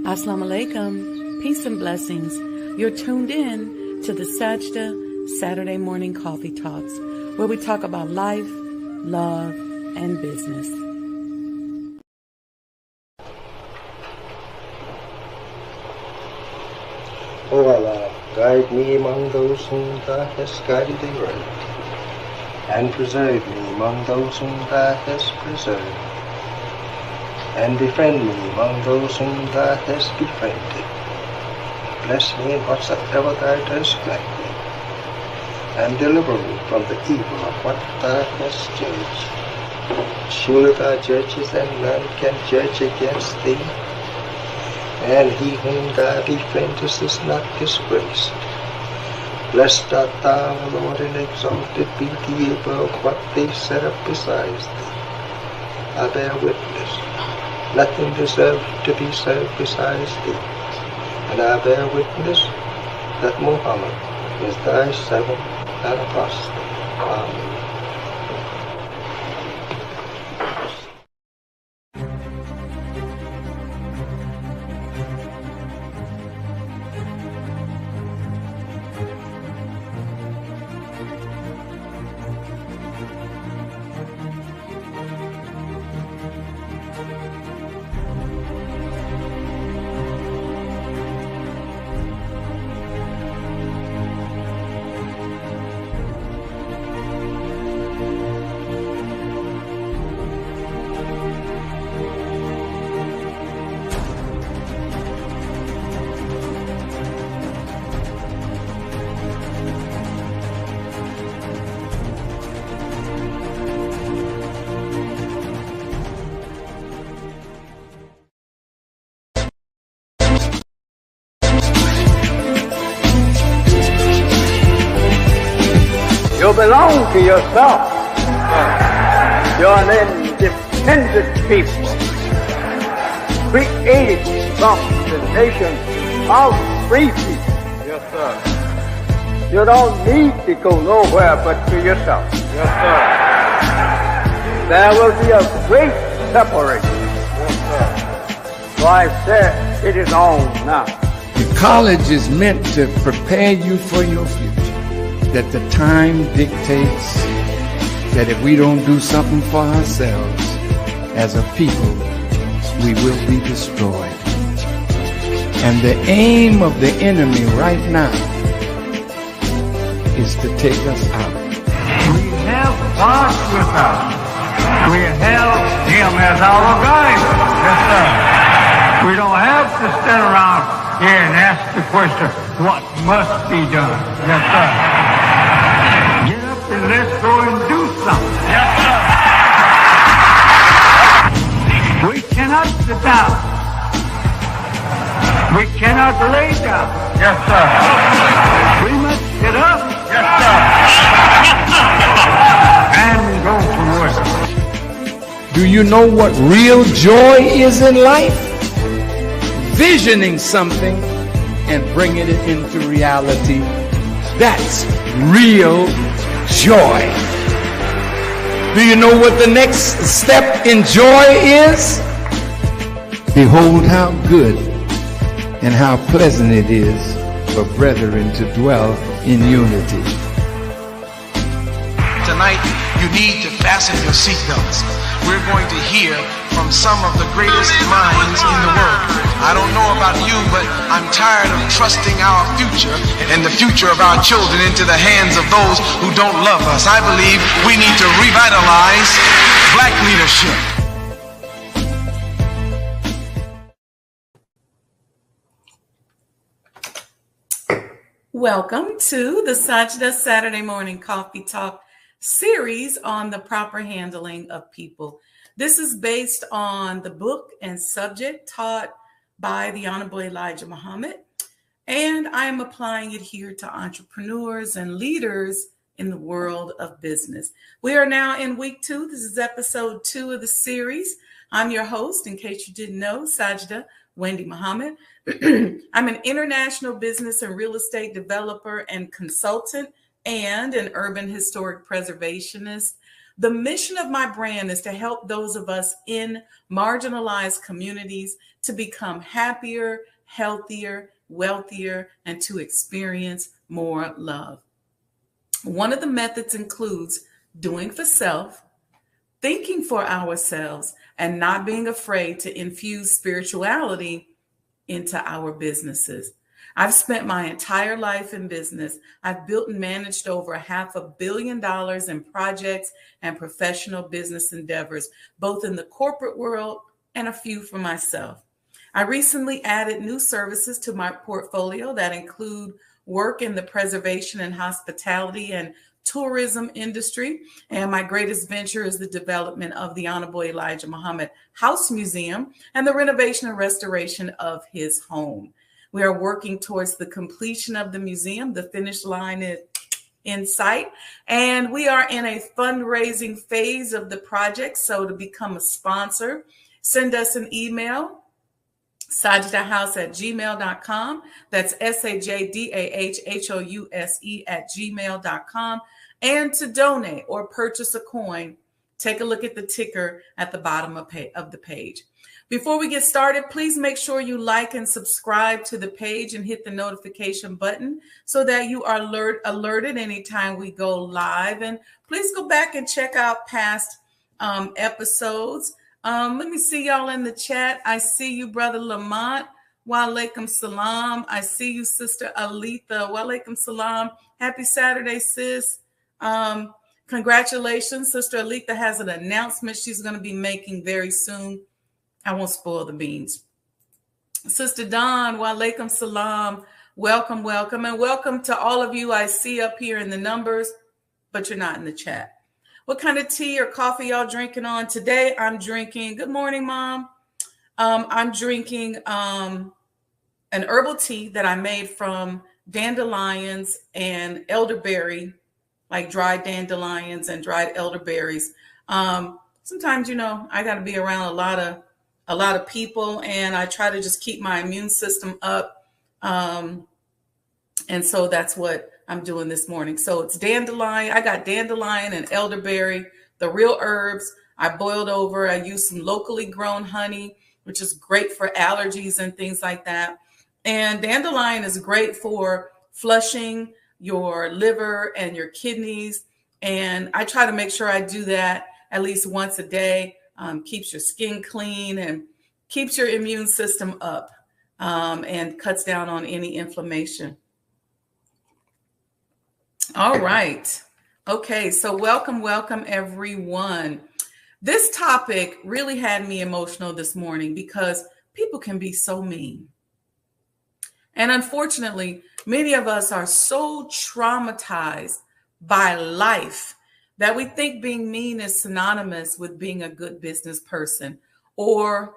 Assalamu alaikum, peace and blessings. You're tuned in to the Sajdah Saturday Morning Coffee Talks, where we talk about life, love, and business. O Allah, guide me among those whom Thou hast guided aright, and preserve me among those whom Thou hast preserved, and befriend me among those whom Thou hast befriended. Bless me in whatsoever Thou dost grant me, and deliver me from the evil of what Thou hast judged. Surely Thou judges, and none can judge against Thee, and he whom Thou befriendest is not disgraced. Blessed art Thou, O Lord, and exalted be Thee above what they set up besides Thee. I bear witness, nothing deserves to be served besides Thee, and I bear witness that Muhammad is Thy servant and apostle. Amen. You belong to yourself. You're an independent people, created from the nation of free people. Yes, sir. You don't need to go nowhere but to yourself. Yes, sir. There will be a great separation. Yes, sir. So I said, it is on now. The college is meant to prepare you for your future. That the time dictates that if we don't do something for ourselves as a people, we will be destroyed. And the aim of the enemy right now is to take us out. We have God with us. We have Him as our guide. Yes, sir. We don't have to stand around here and ask the question, what must be done? Yes, sir. And let's go and do something. Yes, sir. We cannot sit down. We cannot lay down. Yes, sir. We must get up. Yes, sir. And go to work. Do you know what real joy is in life? Visioning something and bringing it into reality. That's real joy. Do you know what the next step in joy is? Behold how good and how pleasant it is for brethren to dwell in unity. Tonight, you need to fasten your seatbelts. We're going to hear from some of the greatest minds in the world. I don't know about you, but I'm tired of trusting our future and the future of our children into the hands of those who don't love us. I believe we need to revitalize black leadership. Welcome to the Sajdah Saturday Morning Coffee Talk series on the proper handling of people. This is based on the book and subject taught by the Honorable Elijah Muhammad, and I am applying it here to entrepreneurs and leaders in the world of business. We are now in week 2. This is episode 2 of the series. I'm your host, in case you didn't know, Sajdah Wendy Muhammad. I'm an international business and real estate developer and consultant and an urban historic preservationist. The mission of my brand is to help those of us in marginalized communities to become happier, healthier, wealthier, and to experience more love. One of the methods includes doing for self, thinking for ourselves, and not being afraid to infuse spirituality into our businesses. I've spent my entire life in business. I've built and managed over $500 million in projects and professional business endeavors, both in the corporate world and a few for myself. I recently added new services to my portfolio that include work in the preservation and hospitality and tourism industry. And my greatest venture is the development of the Honorable Elijah Muhammad House Museum and the renovation and restoration of his home. We are working towards the completion of the museum. The finish line is in sight, and we are in a fundraising phase of the project. So to become a sponsor, send us an email, sajdahhouse@gmail.com. That's SAJDAHHOUSE@gmail.com. And to donate or purchase a coin, take a look at the ticker at the bottom of the page. Before we get started, please make sure you like and subscribe to the page and hit the notification button so that you are alerted anytime we go live. And please go back and check out past episodes. Let me see y'all in the chat. I see you, Brother Lamont. Wa alaikum salam. I see you, Sister Alita. Wa alaikum salam. Happy Saturday, sis. Congratulations. Sister Alita has an announcement she's going to be making very soon. I won't spoil the beans. Sister Dawn, wa alaikum salam. Welcome, welcome. And welcome to all of you I see up here in the numbers, but you're not in the chat. What kind of tea or coffee y'all drinking on? Today I'm drinking, good morning, Mom. I'm drinking an herbal tea that I made from dandelions and elderberry, like dried dandelions and dried elderberries. Sometimes, you know, I got to be around a lot of people, and I try to just keep my immune system up. And so that's what I'm doing this morning. So it's dandelion. I got dandelion and elderberry, the real herbs. I boiled over. I used some locally grown honey, which is great for allergies and things like that. And dandelion is great for flushing your liver and your kidneys. And I try to make sure I do that at least once a day. Keeps your skin clean and keeps your immune system up, and cuts down on any inflammation. All right. Okay. So welcome, everyone. This topic really had me emotional this morning because people can be so mean. And unfortunately, many of us are so traumatized by life that we think being mean is synonymous with being a good business person, or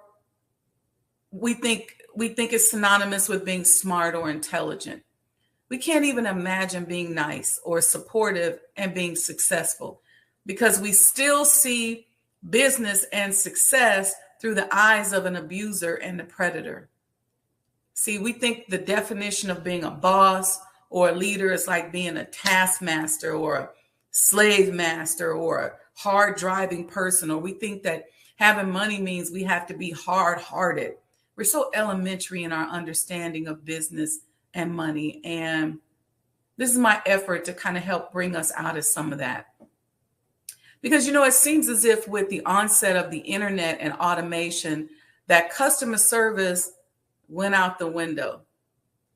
we think it's synonymous with being smart or intelligent. We can't even imagine being nice or supportive and being successful because we still see business and success through the eyes of an abuser and a predator. See, we think the definition of being a boss or a leader is like being a taskmaster or a slave master or a hard driving person, or we think that having money means we have to be hard-hearted. We're so elementary in our understanding of business and money. And this is my effort to kind of help bring us out of some of that. Because, you know, it seems as if with the onset of the internet and automation, that customer service went out the window.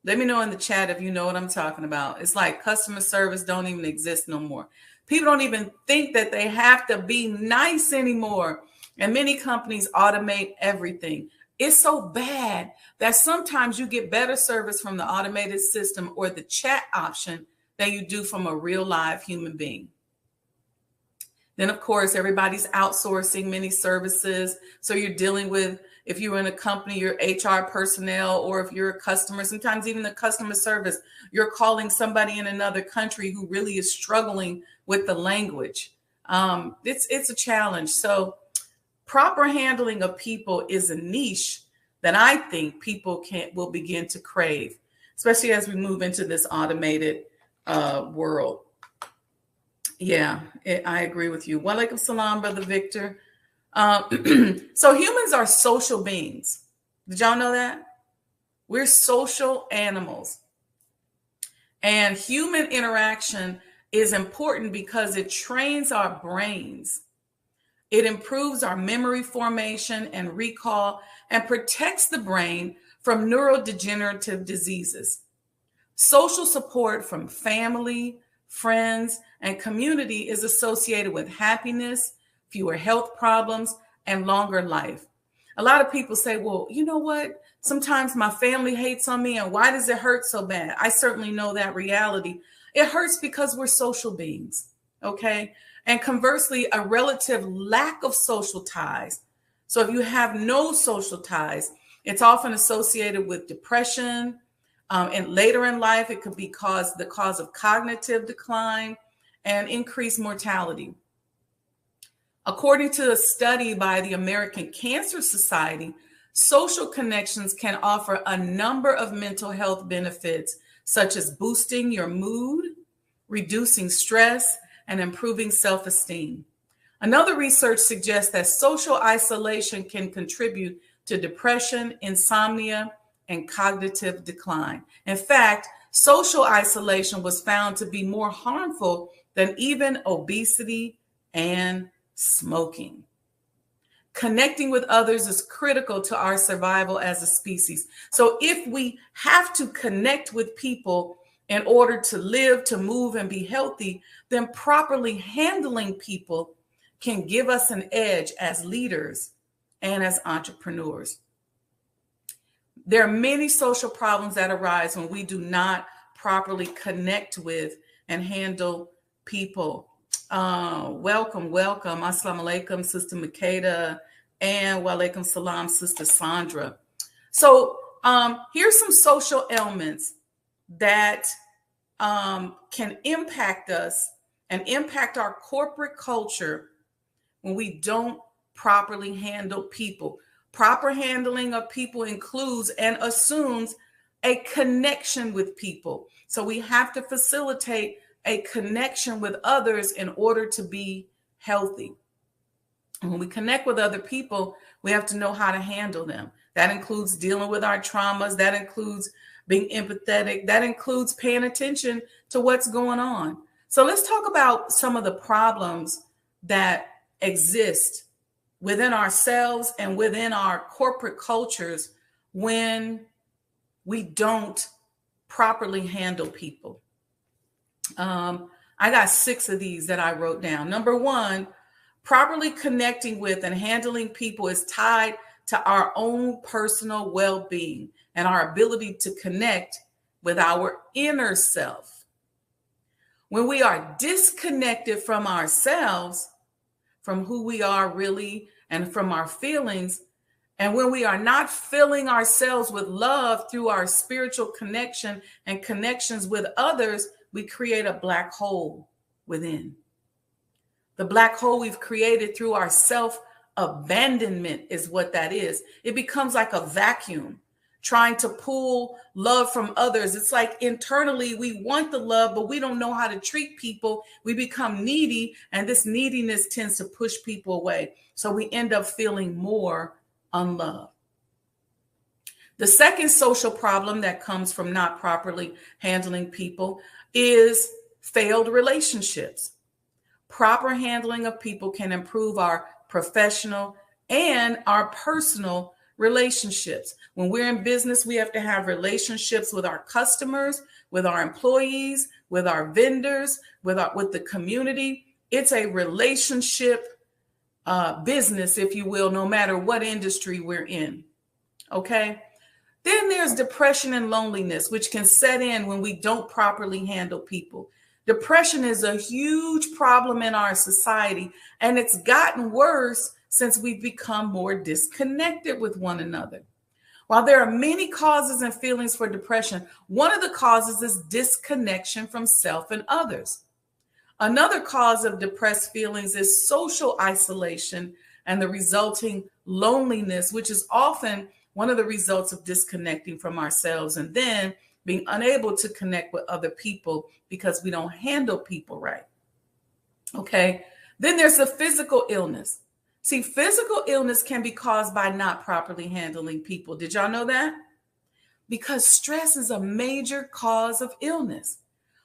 Let me know in the chat if you know what I'm talking about. It's like customer service don't even exist no more. People don't even think that they have to be nice anymore. And many companies automate everything. It's so bad that sometimes you get better service from the automated system or the chat option than you do from a real live human being. Then, of course, everybody's outsourcing many services. So you're dealing with, if you're in a company, your HR personnel, or if you're a customer, sometimes even the customer service, you're calling somebody in another country who really is struggling with the language. It's a challenge. So proper handling of people is a niche that I think people will begin to crave, especially as we move into this automated world. Yeah, I agree with you. Walaikum salam, Brother Victor. So humans are social beings. Did y'all know that? We're social animals. And human interaction is important because it trains our brains. It improves our memory formation and recall and protects the brain from neurodegenerative diseases. Social support from family, friends, and community is associated with happiness, fewer health problems, and longer life. A lot of people say, well, you know what? Sometimes my family hates on me, and why does it hurt so bad? I certainly know that reality. It hurts because we're social beings, okay? And conversely, a relative lack of social ties. So if you have no social ties, it's often associated with depression, and later in life, it could be the cause of cognitive decline and increased mortality. According to a study by the American Cancer Society, social connections can offer a number of mental health benefits, such as boosting your mood, reducing stress, and improving self-esteem. Another research suggests that social isolation can contribute to depression, insomnia, and cognitive decline. In fact, social isolation was found to be more harmful than even obesity and smoking. Connecting with others is critical to our survival as a species. So if we have to connect with people in order to live, to move, and be healthy, then properly handling people can give us an edge as leaders and as entrepreneurs. There are many social problems that arise when we do not properly connect with and handle people. Welcome. Assalamu alaikum, Sister Makeda, and walaikum salam, Sister Sandra. So here's some social ailments that can impact us and impact our corporate culture when we don't properly handle people. Proper handling of people includes and assumes a connection with people. So we have to facilitate a connection with others in order to be healthy. And when we connect with other people, we have to know how to handle them. That includes dealing with our traumas. That includes being empathetic. That includes paying attention to what's going on. So let's talk about some of the problems that exist within ourselves and within our corporate cultures when we don't properly handle people. I got 6 of these that I wrote down. Number 1, properly connecting with and handling people is tied to our own personal well-being and our ability to connect with our inner self. When we are disconnected from ourselves, from who we are really, and from our feelings, and when we are not filling ourselves with love through our spiritual connection and connections with others, we create a black hole within. The black hole we've created through our self-abandonment is what that is. It becomes like a vacuum, trying to pull love from others. It's like internally we want the love, but we don't know how to treat people. We become needy, and this neediness tends to push people away. So we end up feeling more unloved. The second social problem that comes from not properly handling people is failed relationships. Proper handling of people can improve our professional and our personal relationships. When we're in business, we have to have relationships with our customers, with our employees, with our vendors, with the community. It's a relationship business, if you will, no matter what industry we're in. Okay. Then there's depression and loneliness, which can set in when we don't properly handle people. Depression is a huge problem in our society, and it's gotten worse since we've become more disconnected with one another. While there are many causes and feelings for depression, one of the causes is disconnection from self and others. Another cause of depressed feelings is social isolation and the resulting loneliness, which is often one of the results of disconnecting from ourselves and then being unable to connect with other people because we don't handle people right. Okay. Then there's the physical illness. See, physical illness can be caused by not properly handling people. Did y'all know that? Because stress is a major cause of illness.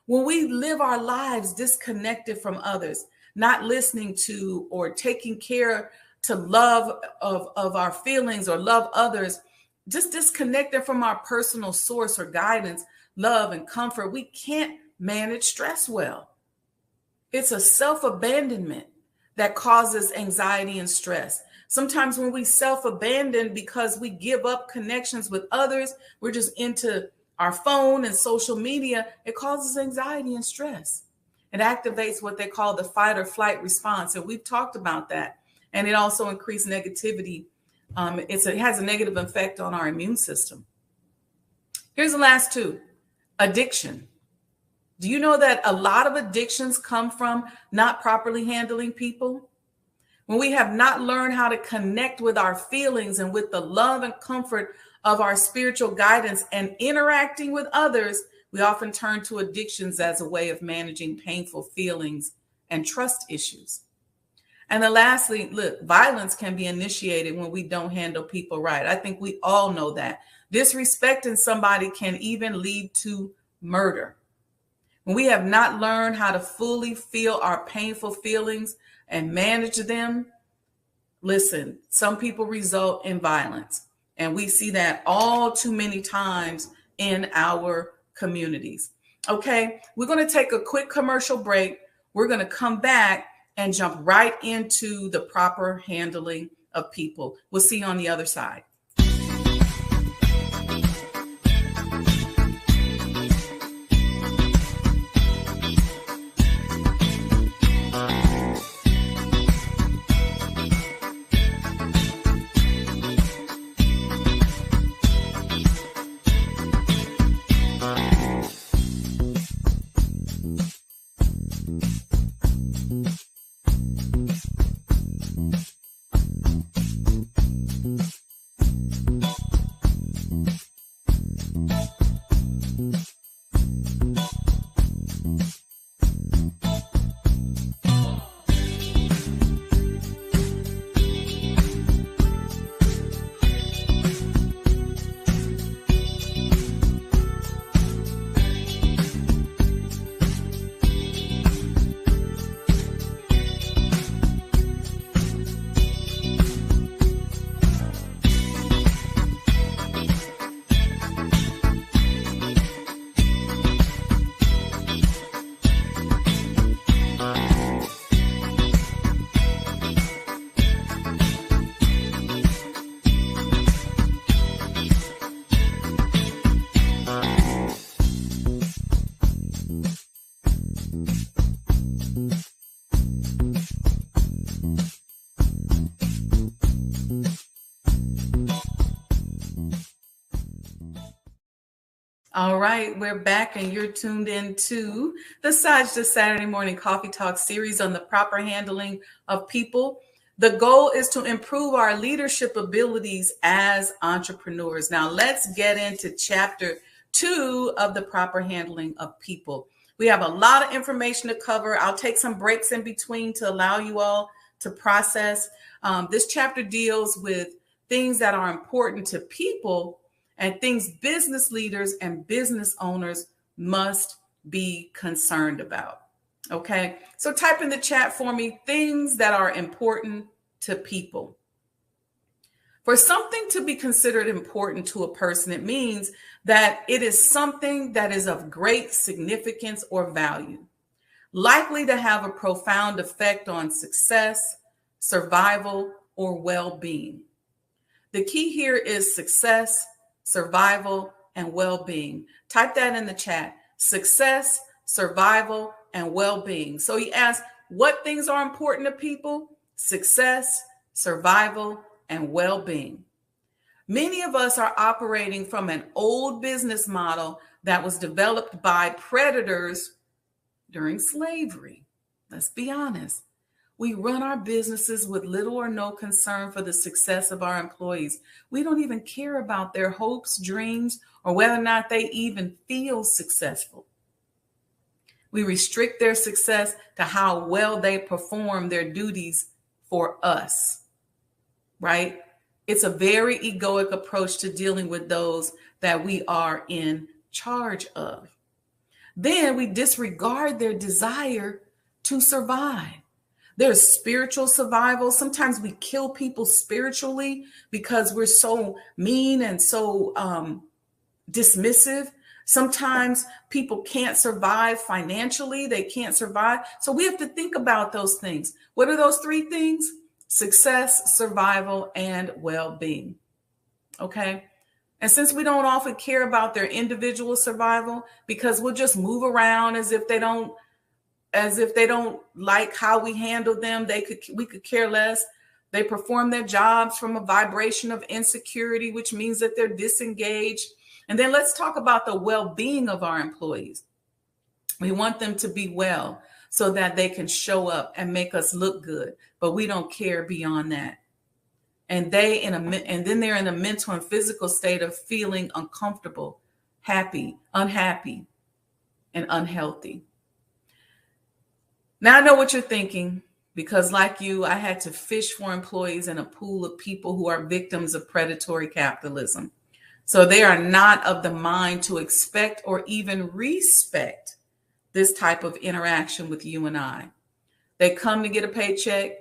When we live our lives disconnected from others, not listening to or taking care to love of our feelings or love others, just disconnected from our personal source or guidance, love and comfort, we can't manage stress well. It's a self-abandonment that causes anxiety and stress. Sometimes when we self-abandon because we give up connections with others, we're just into our phone and social media, it causes anxiety and stress. It activates what they call the fight or flight response. And we've talked about that. And it also increases negativity. It has a negative effect on our immune system. Here's the last two. Addiction. Do you know that a lot of addictions come from not properly handling people? When we have not learned how to connect with our feelings and with the love and comfort of our spiritual guidance and interacting with others, we often turn to addictions as a way of managing painful feelings and trust issues. And then lastly, look, violence can be initiated when we don't handle people right. I think we all know that. Disrespecting somebody can even lead to murder. When we have not learned how to fully feel our painful feelings and manage them, listen, some people result in violence. And we see that all too many times in our communities. Okay, we're going to take a quick commercial break. We're going to come back and jump right into the proper handling of people. We'll see you on the other side. All right, we're back and you're tuned into the Sajdah Saturday Morning Coffee Talk series on the proper handling of people. The goal is to improve our leadership abilities as entrepreneurs. Now let's get into chapter 2 of the proper handling of people. We have a lot of information to cover. I'll take some breaks in between to allow you all to process. This chapter deals with things that are important to people and things business leaders and business owners must be concerned about. Okay, so type in the chat for me, things that are important to people. For something to be considered important to a person, it means that it is something that is of great significance or value, likely to have a profound effect on success, survival, or well-being. The key here is success, survival, and well-being. Type that in the chat. Success, survival, and well-being. So he asked, what things are important to people? Success, survival, and well-being. Many of us are operating from an old business model that was developed by predators during slavery. Let's be honest. We run our businesses with little or no concern for the success of our employees. We don't even care about their hopes, dreams, or whether or not they even feel successful. We restrict their success to how well they perform their duties for us, right? It's a very egoic approach to dealing with those that we are in charge of. Then we disregard their desire to survive. There's spiritual survival. Sometimes we kill people spiritually because we're so mean and so dismissive. Sometimes people can't survive financially. They can't survive. So we have to think about those things. What are those three things? Success, survival, and well-being. Okay. And since we don't often care about their individual survival, because we'll just move around as if they don't like how we handle them, we could care less. They perform their jobs from a vibration of insecurity, which means that they're disengaged. And then let's talk about the well-being of our employees. We want them to be well so that they can show up and make us look good, but we don't care beyond that. And then they're in a mental and physical state of feeling uncomfortable, unhappy, and unhealthy. Now I know what you're thinking, because like you, I had to fish for employees in a pool of people who are victims of predatory capitalism. So they are not of the mind to expect or even respect this type of interaction with you and I. They come to get a paycheck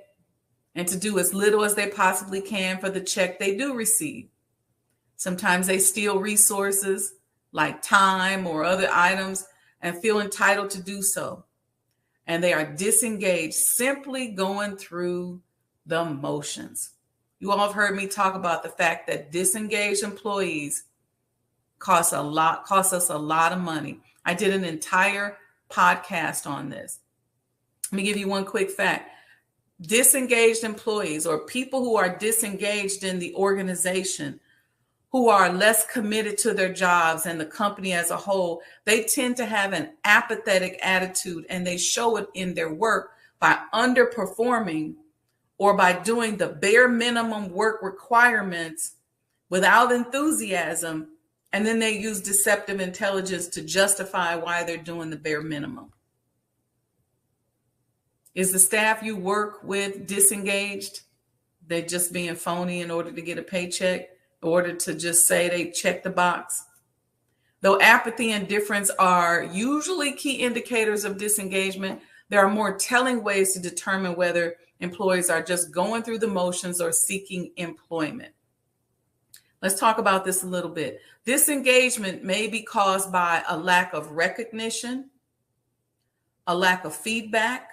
and to do as little as they possibly can for the check they do receive. Sometimes they steal resources like time or other items and feel entitled to do so. And they are disengaged, simply going through the motions. You all have heard me talk about the fact that disengaged employees cost us a lot of money. I did an entire podcast on this. Let me give you one quick fact. Disengaged employees, or people who are disengaged in the organization, who are less committed to their jobs and the company as a whole, they tend to have an apathetic attitude, and they show it in their work by underperforming or by doing the bare minimum work requirements without enthusiasm. And then they use deceptive intelligence to justify why they're doing the bare minimum. Is the staff you work with disengaged? They're just being phony in order to get a paycheck, in order to just say they check the box? Though apathy and indifference are usually key indicators of disengagement, there are more telling ways to determine whether employees are just going through the motions or seeking employment. Let's talk about this a little bit. Disengagement may be caused by a lack of recognition, a lack of feedback,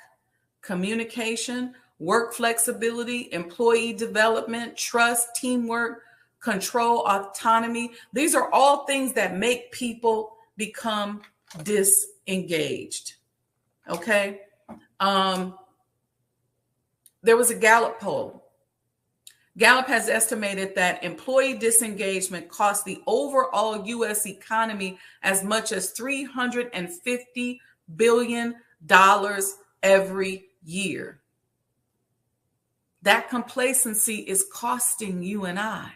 communication, work flexibility, employee development, trust, teamwork, control, autonomy. These are all things that make people become disengaged. Okay. There was a Gallup poll. Gallup has estimated that employee disengagement costs the overall U.S. economy as much as $350 billion every year. That complacency is costing you and I.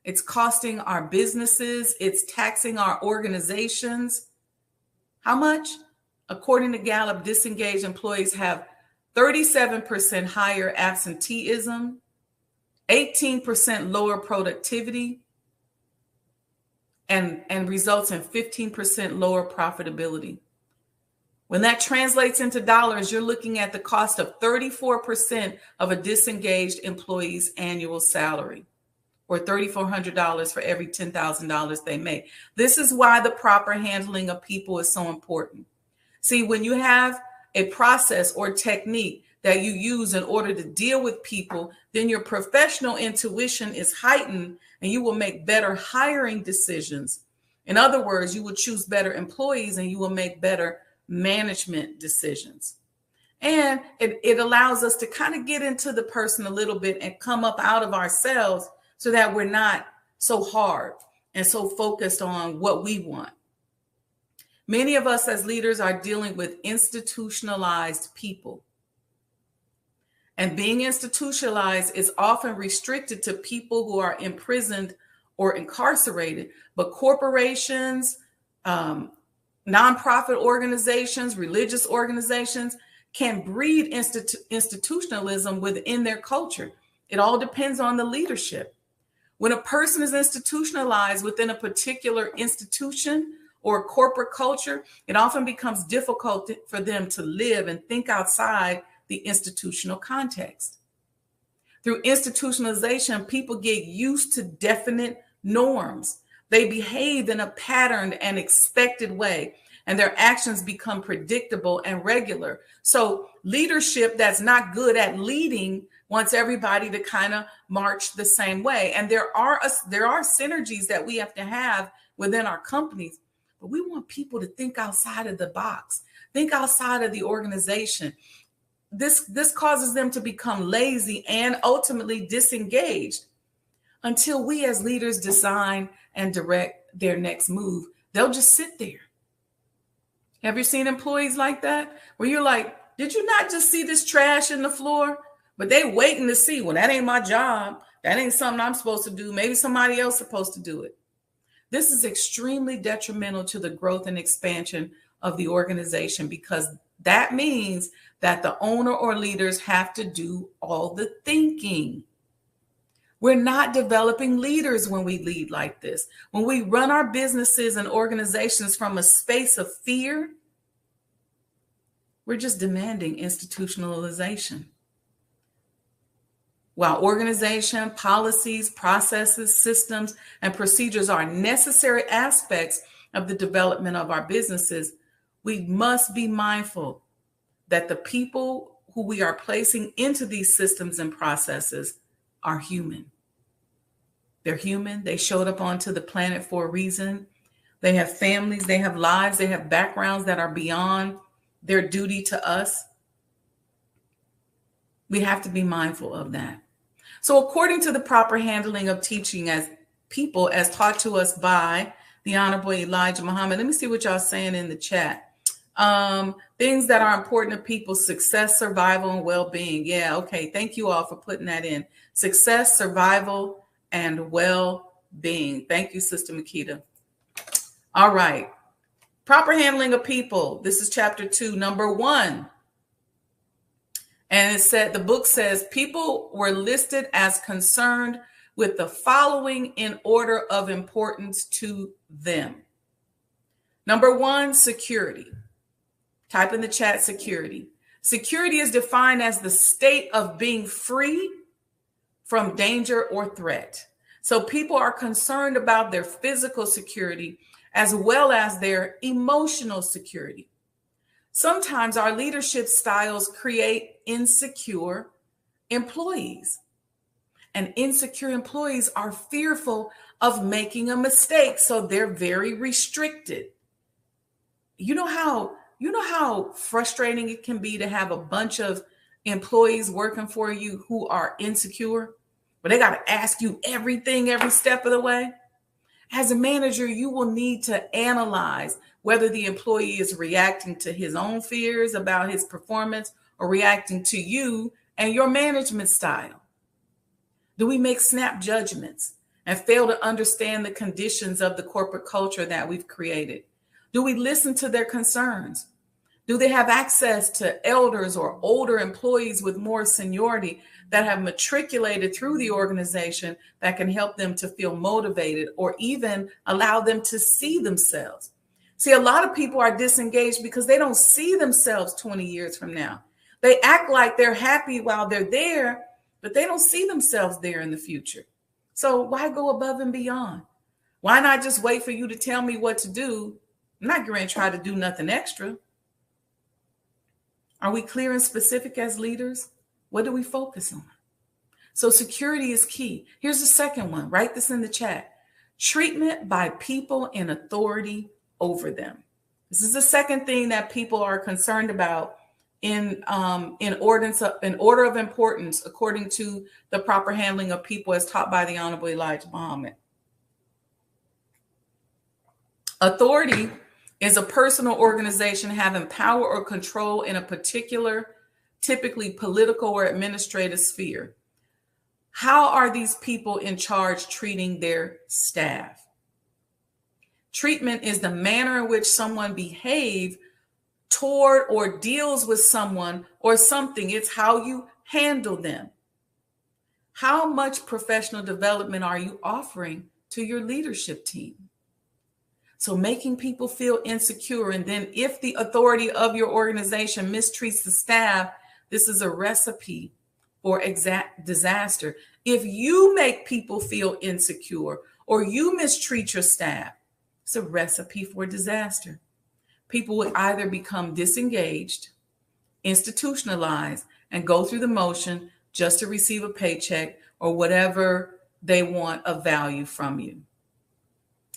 It's costing our businesses. It's taxing our organizations. How much? According to Gallup, disengaged employees have 37% higher absenteeism, 18% lower productivity, and results in 15% lower profitability. When that translates into dollars, you're looking at the cost of 34% of a disengaged employee's annual salary, or $3,400 for every $10,000 they make. This is why the proper handling of people is so important. See, when you have a process or technique that you use in order to deal with people, then your professional intuition is heightened and you will make better hiring decisions. In other words, you will choose better employees and you will make better management decisions. And it allows us to kind of get into the person a little bit and come up out of ourselves so that we're not so hard and so focused on what we want. Many of us as leaders are dealing with institutionalized people. And being institutionalized is often restricted to people who are imprisoned or incarcerated. But corporations, nonprofit organizations, religious organizations can breed institutionalism within their culture. It all depends on the leadership. When a person is institutionalized within a particular institution or corporate culture, it often becomes difficult for them to live and think outside the institutional context. Through institutionalization, people get used to definite norms. They behave in a patterned and expected way, and their actions become predictable and regular. So leadership that's not good at leading wants everybody to kind of march the same way. And there are synergies that we have to have within our companies, but we want people to think outside of the box, think outside of the organization. This causes them to become lazy and ultimately disengaged until we as leaders design and direct their next move. They'll just sit there. Have you seen employees like that? Where you're like, did you not just see this trash in the floor? But they waiting to see, well, that ain't my job. That ain't something I'm supposed to do. Maybe somebody else is supposed to do it. This is extremely detrimental to the growth and expansion of the organization, because that means that the owner or leaders have to do all the thinking. We're not developing leaders when we lead like this. When we run our businesses and organizations from a space of fear, we're just demanding institutionalization. While organization, policies, processes, systems, and procedures are necessary aspects of the development of our businesses, we must be mindful that the people who we are placing into these systems and processes are human. They're human. They showed up onto the planet for a reason. They have families, they have lives, they have backgrounds that are beyond their duty to us. We have to be mindful of that. So according to the proper handling of teaching as people, as taught to us by the Honorable Elijah Muhammad, let me see what y'all saying in the chat. Things that are important to people's success, survival, and well-being. Yeah, okay. Thank you all for putting that in. Success, survival, and well-being. Thank you, Sister Makita. All right. Proper handling of people. This is chapter 2, number 1. And it said, the book says, people were listed as concerned with the following in order of importance to them. Number 1, security. Type in the chat, security. Security is defined as the state of being free from danger or threat. So people are concerned about their physical security as well as their emotional security. Sometimes our leadership styles create insecure employees. And insecure employees are fearful of making a mistake, so they're very restricted. You know how frustrating it can be to have a bunch of employees working for you who are insecure, but they got to ask you everything every step of the way? As a manager, you will need to analyze whether the employee is reacting to his own fears about his performance or reacting to you and your management style. Do we make snap judgments and fail to understand the conditions of the corporate culture that we've created? Do we listen to their concerns? Do they have access to elders or older employees with more seniority that have matriculated through the organization that can help them to feel motivated or even allow them to see themselves? See, a lot of people are disengaged because they don't see themselves 20 years from now. They act like they're happy while they're there, but they don't see themselves there in the future. So why go above and beyond? Why not just wait for you to tell me what to do? I'm not going to try to do nothing extra. Are we clear and specific as leaders? What do we focus on? So security is key. Here's the second one. Write this in the chat. Treatment by people in authority over them. This is the second thing that people are concerned about in order of importance, according to the proper handling of people as taught by the Honorable Elijah Muhammad. Authority is a person or organization having power or control in a particular, typically political or administrative sphere. How are these people in charge treating their staff? Treatment is the manner in which someone behaves toward or deals with someone or something. It's how you handle them. How much professional development are you offering to your leadership team? So making people feel insecure. And then if the authority of your organization mistreats the staff, this is a recipe for disaster. If you make people feel insecure or you mistreat your staff, it's a recipe for disaster. People will either become disengaged, institutionalized, and go through the motion just to receive a paycheck or whatever they want of value from you.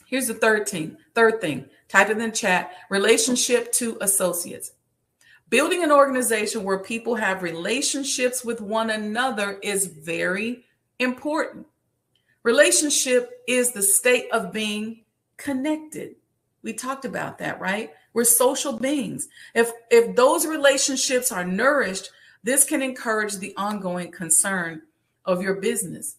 Here's the third thing. Type it in the chat. Relationship to associates. Building an organization where people have relationships with one another is very important. Relationship is the state of being connected. We talked about that, right? We're social beings. If those relationships are nourished, this can encourage the ongoing concern of your business.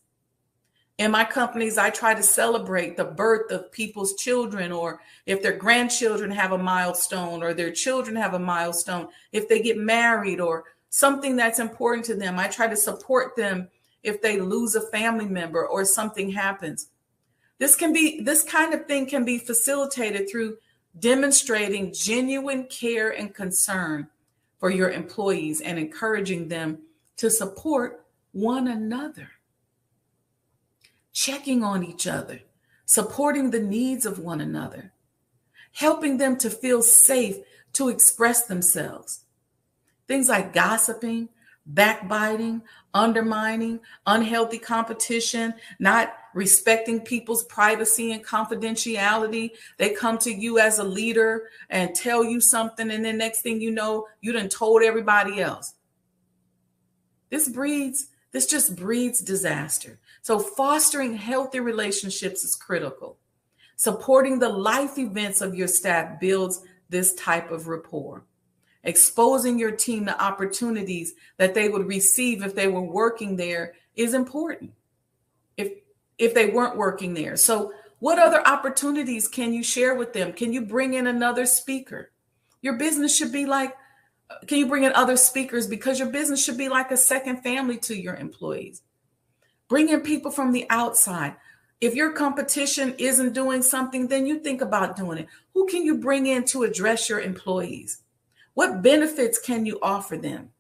In my companies, I try to celebrate the birth of people's children, or if their grandchildren have a milestone or their children have a milestone, if they get married or something that's important to them. I try to support them if they lose a family member or something happens. This kind of thing can be facilitated through demonstrating genuine care and concern for your employees and encouraging them to support one another. Checking on each other, supporting the needs of one another, helping them to feel safe to express themselves. Things like gossiping, backbiting, undermining, unhealthy competition, not respecting people's privacy and confidentiality. They come to you as a leader and tell you something, and then next thing you know, you done told everybody else. This just breeds disaster. So fostering healthy relationships is critical. Supporting the life events of your staff builds this type of rapport. Exposing your team to opportunities that they would receive if they were working there is important. If they weren't working there. So what other opportunities can you share with them? Can you bring in another speaker? Your business should be like, can you bring in other speakers? Because your business should be like a second family to your employees. Bring in people from the outside. If your competition isn't doing something, then you think about doing it. Who can you bring in to address your employees? What benefits can you offer them?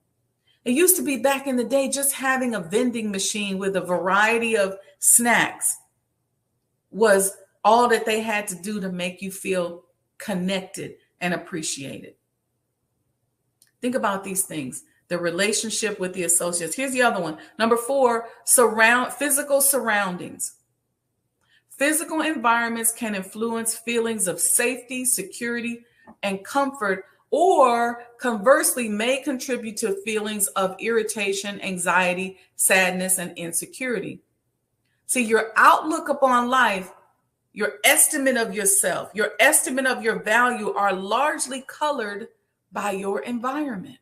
It used to be back in the day, just having a vending machine with a variety of snacks was all that they had to do to make you feel connected and appreciated. Think about these things. The relationship with the associates. Here's the other one. Number 4, physical surroundings. Physical environments can influence feelings of safety, security, and comfort, or conversely may contribute to feelings of irritation, anxiety, sadness, and insecurity. See, your outlook upon life, your estimate of yourself, your estimate of your value are largely colored by your environment.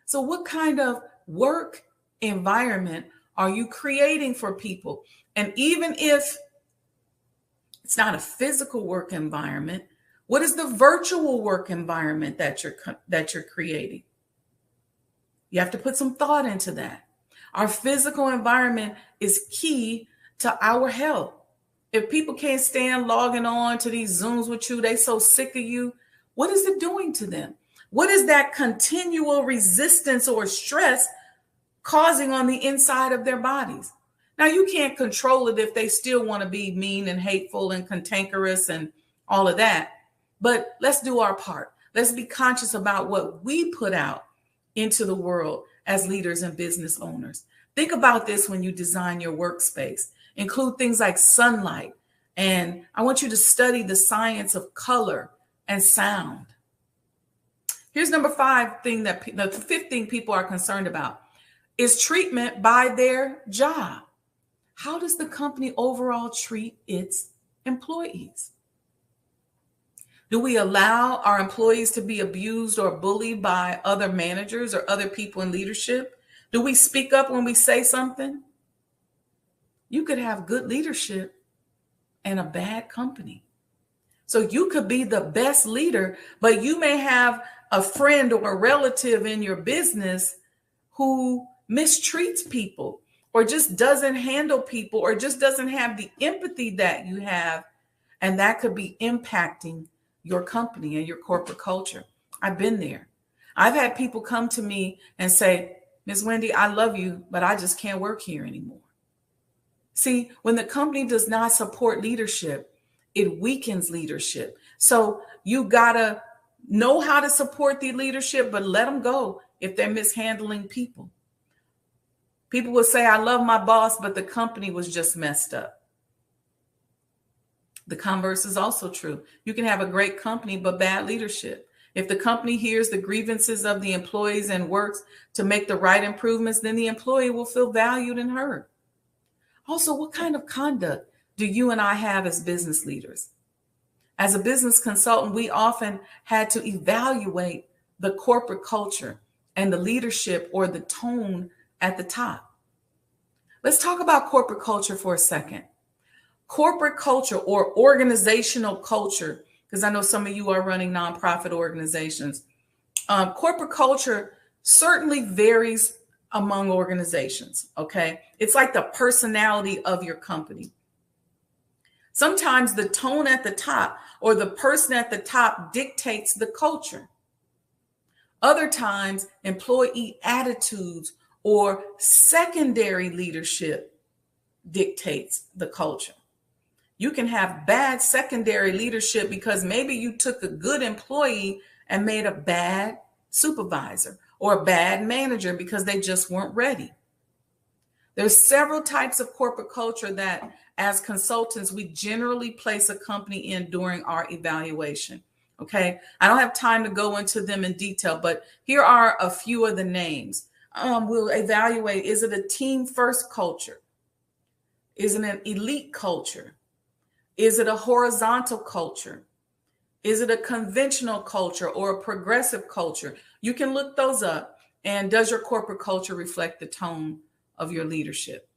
So what kind of work environment are you creating for people? And even if it's not a physical work environment, what is the virtual work environment that you're creating? You have to put some thought into that. Our physical environment is key to our health. If people can't stand logging on to these Zooms with you, they so sick of you, what is it doing to them? What is that continual resistance or stress causing on the inside of their bodies? Now, you can't control it if they still want to be mean and hateful and cantankerous and all of that. But let's do our part. Let's be conscious about what we put out into the world as leaders and business owners. Think about this when you design your workspace. Include things like sunlight. And I want you to study the science of color and sound. Here's number 5 thing that the 5th thing people are concerned about is treatment by their job. How does the company overall treat its employees? Do we allow our employees to be abused or bullied by other managers or other people in leadership? Do we speak up when we say something? You could have good leadership and a bad company. So you could be the best leader, but you may have a friend or a relative in your business who mistreats people or just doesn't handle people or just doesn't have the empathy that you have. And that could be impacting your company and your corporate culture. I've been there. I've had people come to me and say, Ms. Wendy, I love you, but I just can't work here anymore. See, when the company does not support leadership, it weakens leadership. So you gotta know how to support the leadership, but let them go if they're mishandling people. People will say, I love my boss, but the company was just messed up. The converse is also true. You can have a great company, but bad leadership. If the company hears the grievances of the employees and works to make the right improvements, then the employee will feel valued and heard. Also, what kind of conduct do you and I have as business leaders? As a business consultant, we often had to evaluate the corporate culture and the leadership or the tone at the top. Let's talk about corporate culture for a second. Corporate culture or organizational culture, because I know some of you are running nonprofit organizations. Corporate culture certainly varies among organizations, okay? It's like the personality of your company. Sometimes the tone at the top or the person at the top dictates the culture. Other times, employee attitudes or secondary leadership dictates the culture. You can have bad secondary leadership because maybe you took a good employee and made a bad supervisor or a bad manager because they just weren't ready. There's several types of corporate culture that as consultants, we generally place a company in during our evaluation. Okay. I don't have time to go into them in detail, but here are a few of the names. We'll evaluate, is it a team first culture? Is it an elite culture? Is it a horizontal culture? Is it a conventional culture or a progressive culture? You can look those up. And does your corporate culture reflect the tone of your leadership?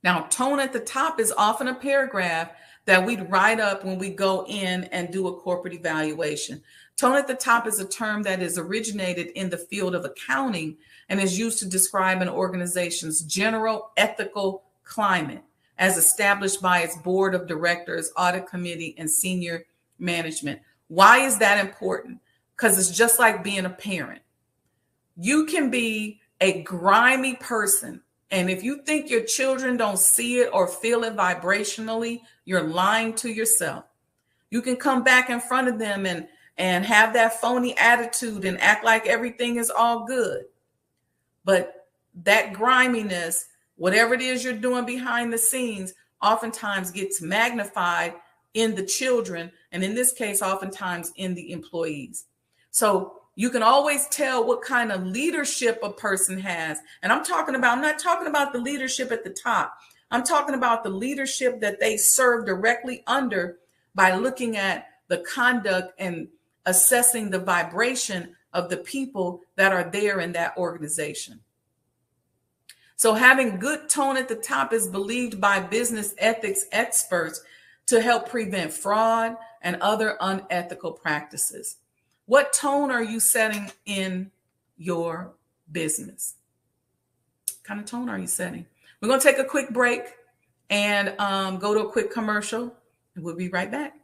Now, tone at the top is often a paragraph that we'd write up when we go in and do a corporate evaluation. Tone at the top is a term that is originated in the field of accounting and is used to describe an organization's general ethical climate as established by its board of directors, audit committee, and senior management. Why is that important? Because it's just like being a parent. You can be a grimy person, and if you think your children don't see it or feel it vibrationally, you're lying to yourself. You can come back in front of them and have that phony attitude and act like everything is all good. But that griminess, whatever it is you're doing behind the scenes, oftentimes gets magnified in the children, and in this case, oftentimes in the employees. So you can always tell what kind of leadership a person has. And I'm not talking about the leadership at the top. I'm talking about the leadership that they serve directly under by looking at the conduct and assessing the vibration of the people that are there in that organization. So having good tone at the top is believed by business ethics experts to help prevent fraud and other unethical practices. What tone are you setting in your business? What kind of tone are you setting? We're going to take a quick break and go to a quick commercial, and we'll be right back.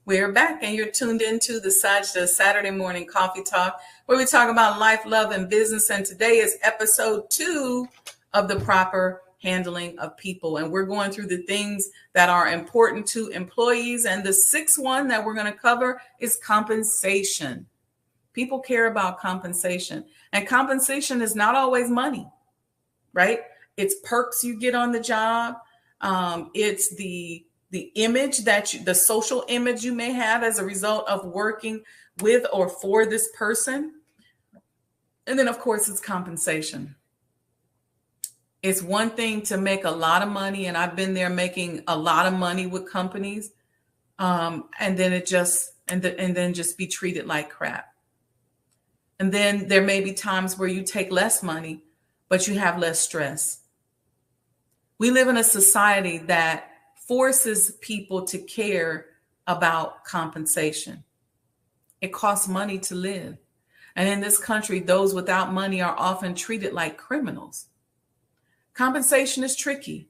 We're back, and you're tuned into the Sajdah Saturday Morning Coffee Talk, where we talk about life, love, and business. And today is episode 2 of the proper handling of people. And we're going through the things that are important to employees. And the 6th one that we're going to cover is compensation. People care about compensation. And compensation is not always money, right? It's perks you get on the job. It's the image the social image you may have as a result of working with or for this person. And then, of course, it's compensation. It's one thing to make a lot of money, and I've been there making a lot of money with companies, and then just be treated like crap. And then there may be times where you take less money, but you have less stress. We live in a society that forces people to care about compensation. It costs money to live. And in this country, those without money are often treated like criminals. Compensation is tricky.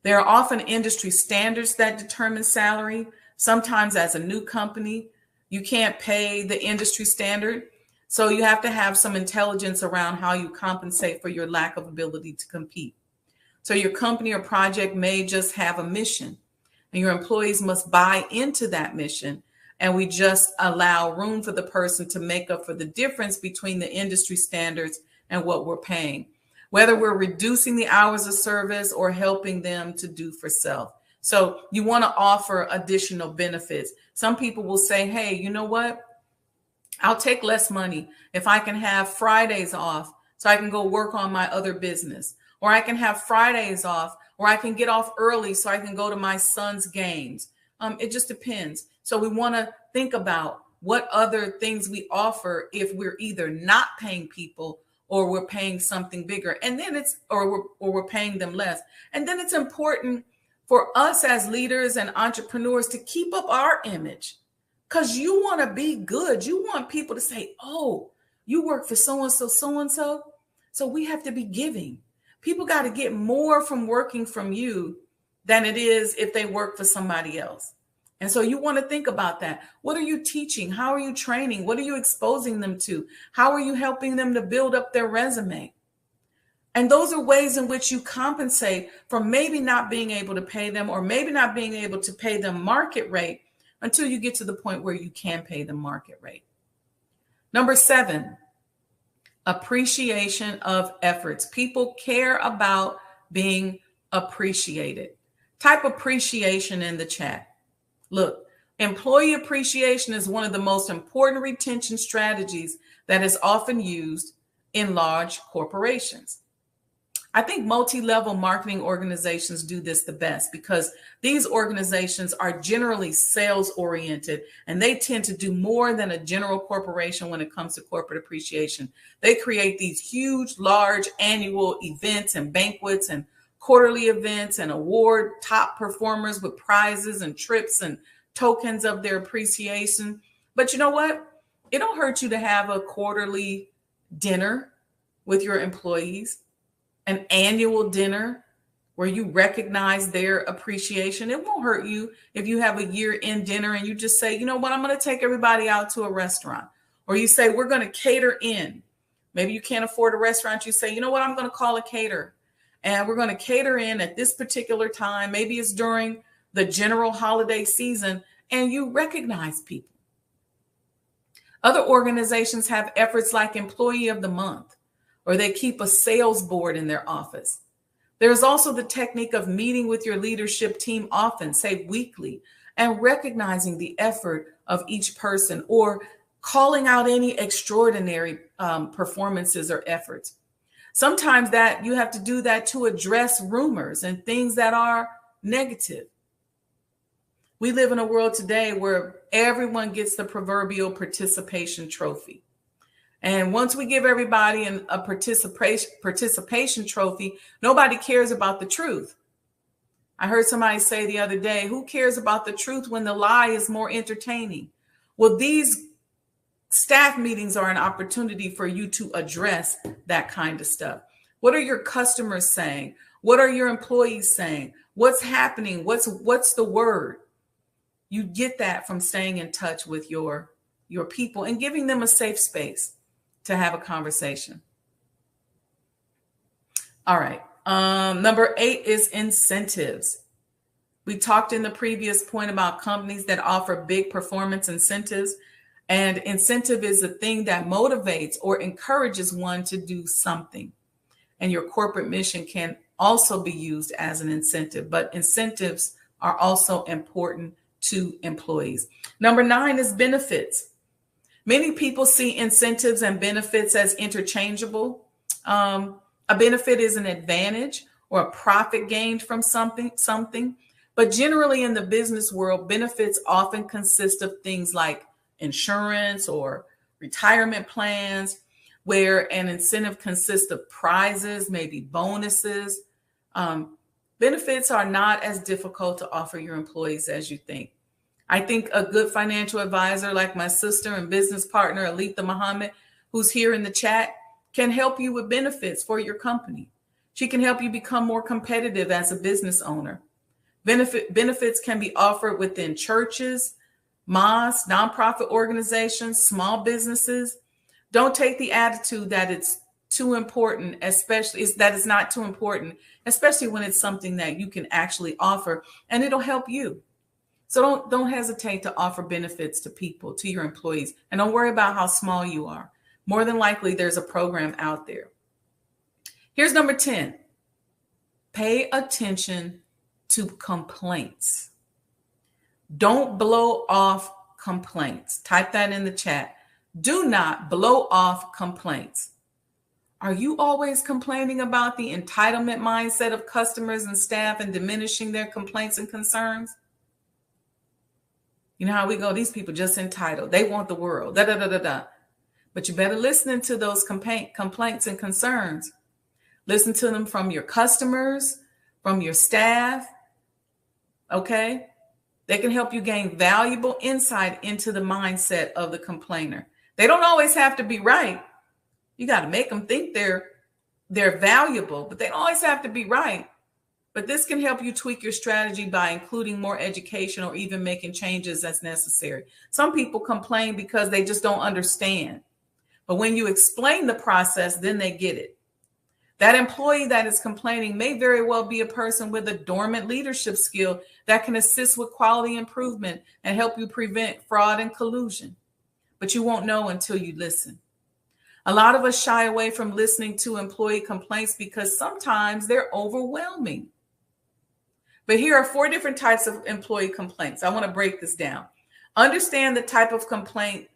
There are often industry standards that determine salary. Sometimes as a new company, you can't pay the industry standard. So you have to have some intelligence around how you compensate for your lack of ability to compete. So your company or project may just have a mission, and your employees must buy into that mission. And we just allow room for the person to make up for the difference between the industry standards and what we're paying, whether we're reducing the hours of service or helping them to do for self. So you want to offer additional benefits. Some people will say, hey, you know what? I'll take less money if I can have Fridays off so I can go work on my other business. Or I can have Fridays off, or I can get off early so I can go to my son's games. It just depends. So we want to think about what other things we offer if we're either not paying people or we're paying something bigger. And then we're paying them less. And then it's important for us as leaders and entrepreneurs to keep up our image, because you want to be good. You want people to say, oh, you work for so-and-so, so-and-so. So we have to be giving. People got to get more from working from you than it is if they work for somebody else. And so you want to think about that. What are you teaching? How are you training? What are you exposing them to? How are you helping them to build up their resume? And those are ways in which you compensate for maybe not being able to pay them, or maybe not being able to pay them market rate until you get to the point where you can pay them market rate. Number 7. Appreciation of efforts. People care about being appreciated. Type appreciation in the chat. Look, employee appreciation is one of the most important retention strategies that is often used in large corporations. I think multi-level marketing organizations do this the best, because these organizations are generally sales oriented, and they tend to do more than a general corporation when it comes to corporate appreciation. They create these huge, large annual events and banquets and quarterly events and award top performers with prizes and trips and tokens of their appreciation. But you know what? It don't hurt you to have a quarterly dinner with your employees. An annual dinner where you recognize their appreciation. It won't hurt you if you have a year-end dinner and you just say, you know what, I'm going to take everybody out to a restaurant. Or you say, we're going to cater in. Maybe you can't afford a restaurant. You say, you know what, I'm going to call a caterer. And we're going to cater in at this particular time. Maybe it's during the general holiday season, and you recognize people. Other organizations have efforts like Employee of the Month, or they keep a sales board in their office. There's also the technique of meeting with your leadership team often, say weekly, and recognizing the effort of each person, or calling out any extraordinary performances or efforts. Sometimes that you have to do that to address rumors and things that are negative. We live in a world today where everyone gets the proverbial participation trophy. And once we give everybody a participation trophy, nobody cares about the truth. I heard somebody say the other day, who cares about the truth when the lie is more entertaining? Well, these staff meetings are an opportunity for you to address that kind of stuff. What are your customers saying? What are your employees saying? What's happening? What's the word? You get that from staying in touch with your people and giving them a safe space to have a conversation. All right. Number 8 is incentives. We talked in the previous point about companies that offer big performance incentives. And incentive is a thing that motivates or encourages one to do something. And your corporate mission can also be used as an incentive, but incentives are also important to employees. Number 9 is benefits. Many people see incentives and benefits as interchangeable. A benefit is an advantage or a profit gained from something. But generally in the business world, benefits often consist of things like insurance or retirement plans, where an incentive consists of prizes, maybe bonuses. Benefits are not as difficult to offer your employees as you think. I think a good financial advisor like my sister and business partner, Sajdah Muhammad, who's here in the chat, can help you with benefits for your company. She can help you become more competitive as a business owner. Benefits can be offered within churches, mosques, nonprofit organizations, small businesses. Don't take the attitude that it's too important, especially that it's not too important, especially when it's something that you can actually offer and it'll help you. So don't hesitate to offer benefits to people, to your employees, and don't worry about how small you are. More than likely, there's a program out there. Here's number 10. Pay attention to complaints. Don't blow off complaints. Type that in the chat. Do not blow off complaints. Are you always complaining about the entitlement mindset of customers and staff and diminishing their complaints and concerns? You know how we go, these people just entitled. They want the world, da, da, da, da, da. But you better listen to those complaints and concerns. Listen to them from your customers, from your staff, okay? They can help you gain valuable insight into the mindset of the complainer. They don't always have to be right. You got to make them think they're valuable, but they don't always have to be right. But this can help you tweak your strategy by including more education or even making changes as necessary. Some people complain because they just don't understand. But when you explain the process, then they get it. That employee that is complaining may very well be a person with a dormant leadership skill that can assist with quality improvement and help you prevent fraud and collusion. But you won't know until you listen. A lot of us shy away from listening to employee complaints because sometimes they're overwhelming. But here are 4 different types of employee complaints. I want to break this down. Understanding the type of complaint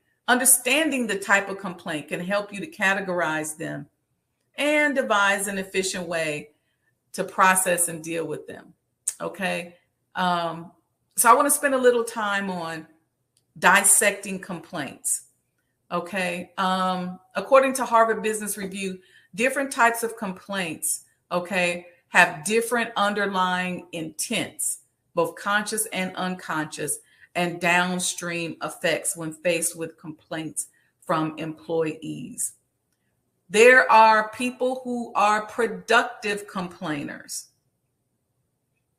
can help you to categorize them and devise an efficient way to process and deal with them. Okay. So I want to spend a little time on dissecting complaints. Okay. According to Harvard Business Review, different types of complaints, okay, have different underlying intents, both conscious and unconscious, and downstream effects when faced with complaints from employees. There are people who are productive complainers.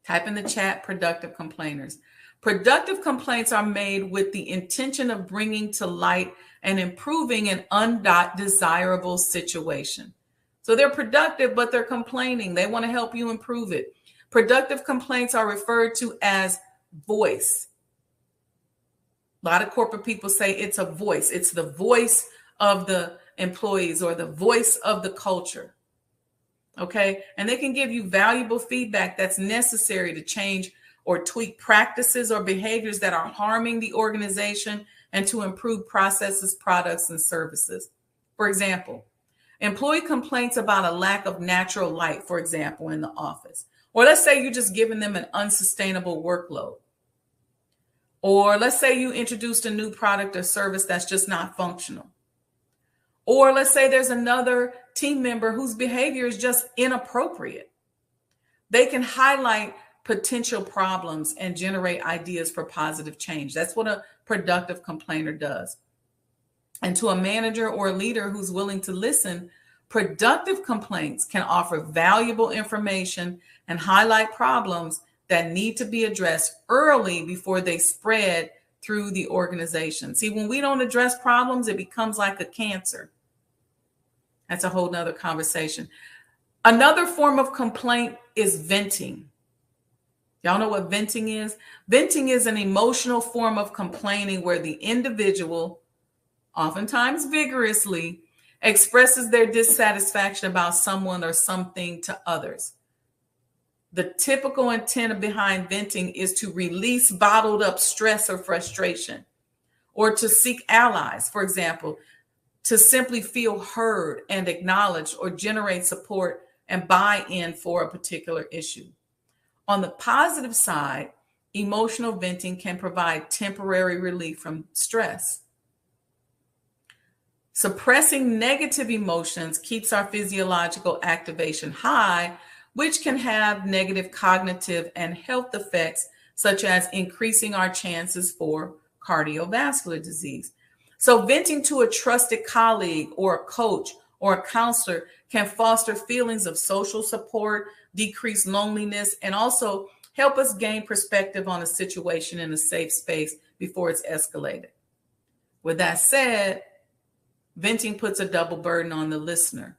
Type in the chat, productive complainers. Productive complaints are made with the intention of bringing to light and improving an undesirable situation. So they're productive, but they're complaining. They want to help you improve it. Productive complaints are referred to as voice. A lot of corporate people say it's a voice. It's the voice of the employees or the voice of the culture. Okay. And they can give you valuable feedback that's necessary to change or tweak practices or behaviors that are harming the organization and to improve processes, products, and services. For example, employee complaints about a lack of natural light, for example, in the office. Or let's say you're just giving them an unsustainable workload. Or let's say you introduced a new product or service that's just not functional. Or let's say there's another team member whose behavior is just inappropriate. They can highlight potential problems and generate ideas for positive change. That's what a productive complainer does. And to a manager or a leader who's willing to listen, productive complaints can offer valuable information and highlight problems that need to be addressed early before they spread through the organization. See, when we don't address problems, it becomes like a cancer. That's a whole nother conversation. Another form of complaint is venting. Y'all know what venting is? Venting is an emotional form of complaining where the individual, oftentimes vigorously, expresses their dissatisfaction about someone or something to others. The typical intent behind venting is to release bottled up stress or frustration, or to seek allies, for example, to simply feel heard and acknowledged, or generate support and buy-in for a particular issue. On the positive side, emotional venting can provide temporary relief from stress. Suppressing negative emotions keeps our physiological activation high, which can have negative cognitive and health effects, such as increasing our chances for cardiovascular disease. So venting to a trusted colleague or a coach or a counselor can foster feelings of social support, decrease loneliness, and also help us gain perspective on a situation in a safe space before it's escalated. With that said, venting puts a double burden on the listener.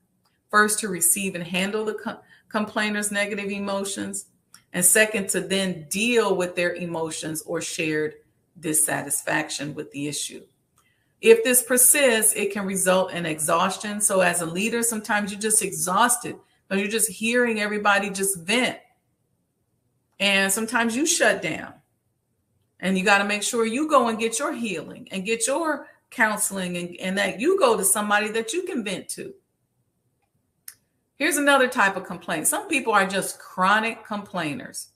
First, to receive and handle the complainer's negative emotions, and second, to then deal with their emotions or shared dissatisfaction with the issue. If this persists, it can result in exhaustion. So as a leader, sometimes you're just exhausted, but you're just hearing everybody just vent. And sometimes you shut down. And you got to make sure you go and get your healing and get your counseling, and that you go to somebody that you can vent to. Here's another type of complaint. Some people are just chronic complainers.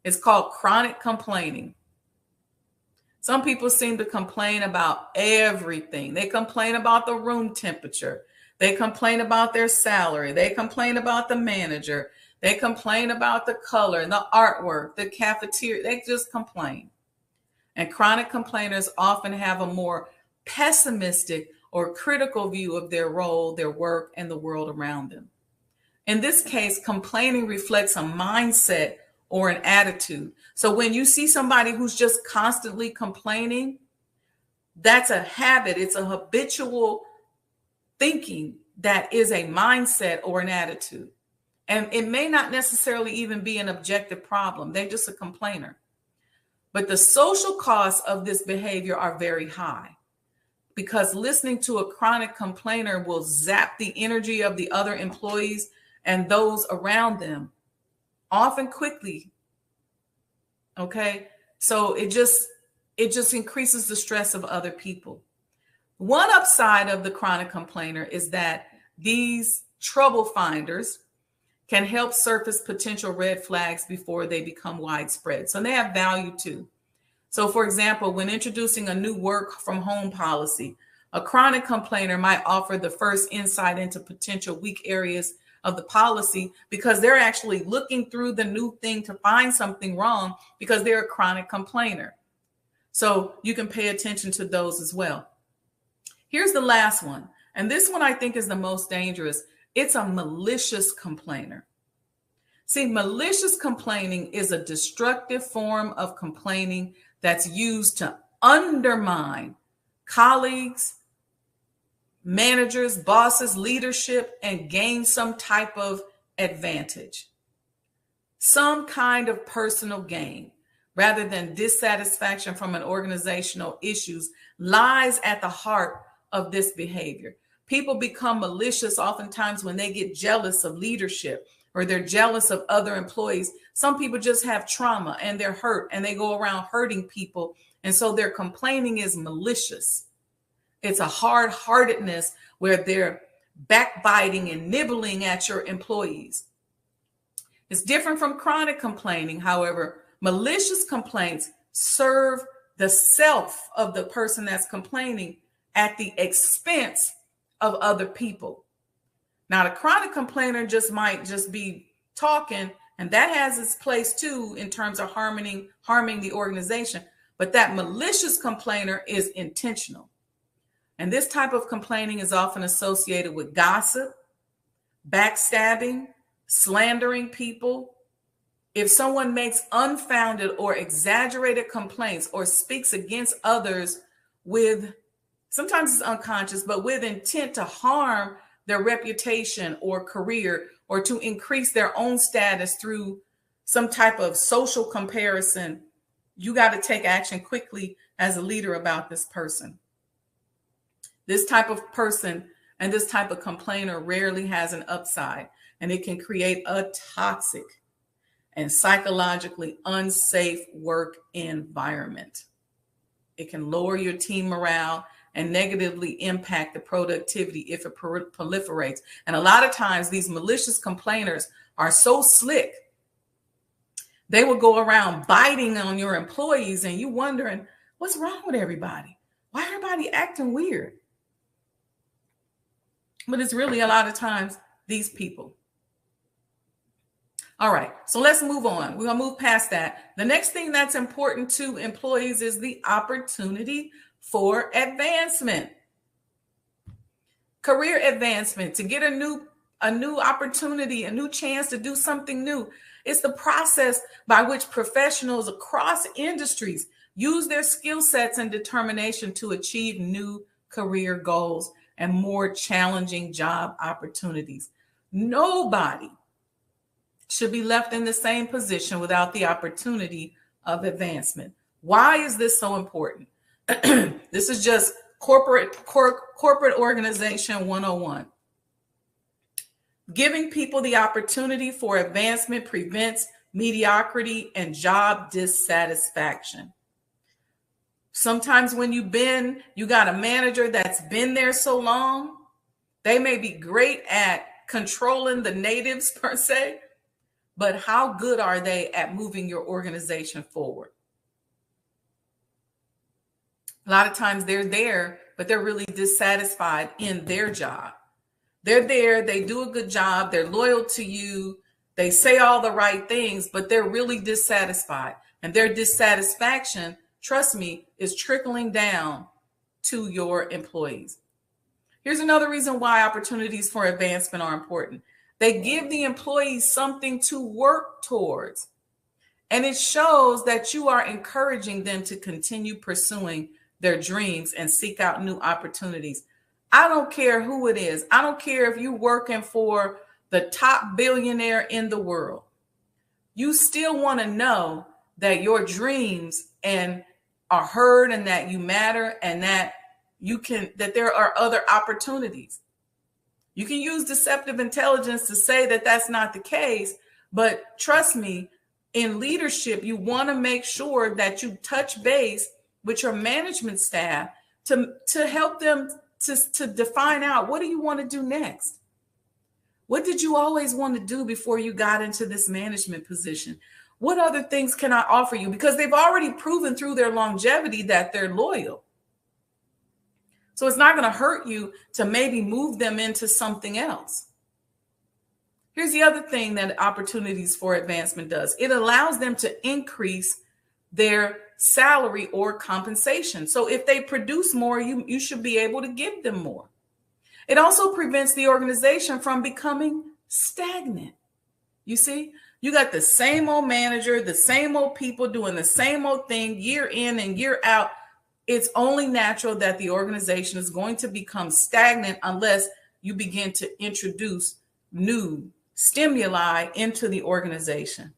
It's called chronic complaining. Some people seem to complain about everything. They complain about the room temperature. They complain about their salary. They complain about the manager. They complain about the color, the artwork, the cafeteria. They just complain. And chronic complainers often have a more pessimistic or critical view of their role, their work, and the world around them. In this case, complaining reflects a mindset or an attitude. So when you see somebody who's just constantly complaining, that's a habit. It's a habitual thinking that is a mindset or an attitude. And it may not necessarily even be an objective problem. They're just a complainer. But the social costs of this behavior are very high, because listening to a chronic complainer will zap the energy of the other employees and those around them, often quickly. Okay, so it just increases the stress of other people. One upside of the chronic complainer is that these trouble finders can help surface potential red flags before they become widespread. So they have value too. So for example, when introducing a new work from home policy, a chronic complainer might offer the first insight into potential weak areas of the policy, because they're actually looking through the new thing to find something wrong, because they're a chronic complainer. So you can pay attention to those as well. Here's the last one. And this one I think is the most dangerous. It's a malicious complainer. See, malicious complaining is a destructive form of complaining that's used to undermine colleagues, managers, bosses, leadership, and gain some type of advantage, some kind of personal gain, rather than dissatisfaction from an organizational issues, lies at the heart of this behavior. People become malicious oftentimes when they get jealous of leadership, or they're jealous of other employees. Some people just have trauma and they're hurt, and they go around hurting people. And so their complaining is malicious. It's a hard-heartedness where they're backbiting and nibbling at your employees. It's different from chronic complaining. However, malicious complaints serve the self of the person that's complaining at the expense of other people. Now, the chronic complainer might just be talking, and that has its place too in terms of harming the organization. But that malicious complainer is intentional. And this type of complaining is often associated with gossip, backstabbing, slandering people, If someone makes unfounded or exaggerated complaints or speaks against others with, sometimes it's unconscious, but with intent to harm their reputation or career, or to increase their own status through some type of social comparison, you got to take action quickly as a leader about this person. This type of person and this type of complainer rarely has an upside, and it can create a toxic and psychologically unsafe work environment. It can lower your team morale and negatively impact the productivity if it proliferates. And a lot of times these malicious complainers are so slick, they will go around biting on your employees and you wondering, what's wrong with everybody? Why everybody acting weird? But it's really a lot of times these people. All right, so let's move on. We're gonna move past that. The next thing that's important to employees is the opportunity for advancement. Career advancement, to get a new opportunity, a new chance to do something new. It's the process by which professionals across industries use their skill sets and determination to achieve new career goals and more challenging job opportunities. Nobody should be left in the same position without the opportunity of advancement. Why is this so important? This is just corporate organization 101. Giving people the opportunity for advancement prevents mediocrity and job dissatisfaction. Sometimes when you got a manager that's been there so long, they may be great at controlling the natives per se, but how good are they at moving your organization forward? A lot of times they're there, but they're really dissatisfied in their job. They're there, they do a good job, they're loyal to you, they say all the right things, but they're really dissatisfied. And their dissatisfaction, trust me, is trickling down to your employees. Here's another reason why opportunities for advancement are important. They give the employees something to work towards. And it shows that you are encouraging them to continue pursuing their dreams and seek out new opportunities. I don't care who it is. I don't care if you're working for the top billionaire in the world. You still want to know that your dreams are heard and that you matter and that that there are other opportunities. You can use deceptive intelligence to say that that's not the case, but trust me, in leadership, you want to make sure that you touch base with your management staff to help them to define out, what do you want to do next? What did you always want to do before you got into this management position? What other things can I offer you? Because they've already proven through their longevity that they're loyal. So it's not going to hurt you to maybe move them into something else. Here's the other thing that opportunities for advancement does. It allows them to increase their salary or compensation. So if they produce more, you should be able to give them more. It also prevents the organization from becoming stagnant. You see, you got the same old manager, the same old people doing the same old thing year in and year out. It's only natural that the organization is going to become stagnant unless you begin to introduce new stimuli into the organization.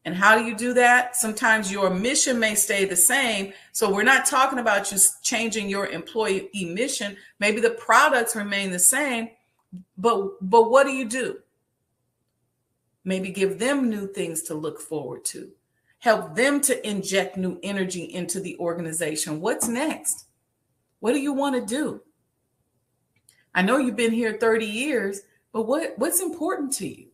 And how do you do that? Sometimes your mission may stay the same. So we're not talking about you changing your employee mission. Maybe the products remain the same, but what do? Maybe give them new things to look forward to. Help them to inject new energy into the organization. What's next? What do you want to do? I know you've been here 30 years, but what's important to you?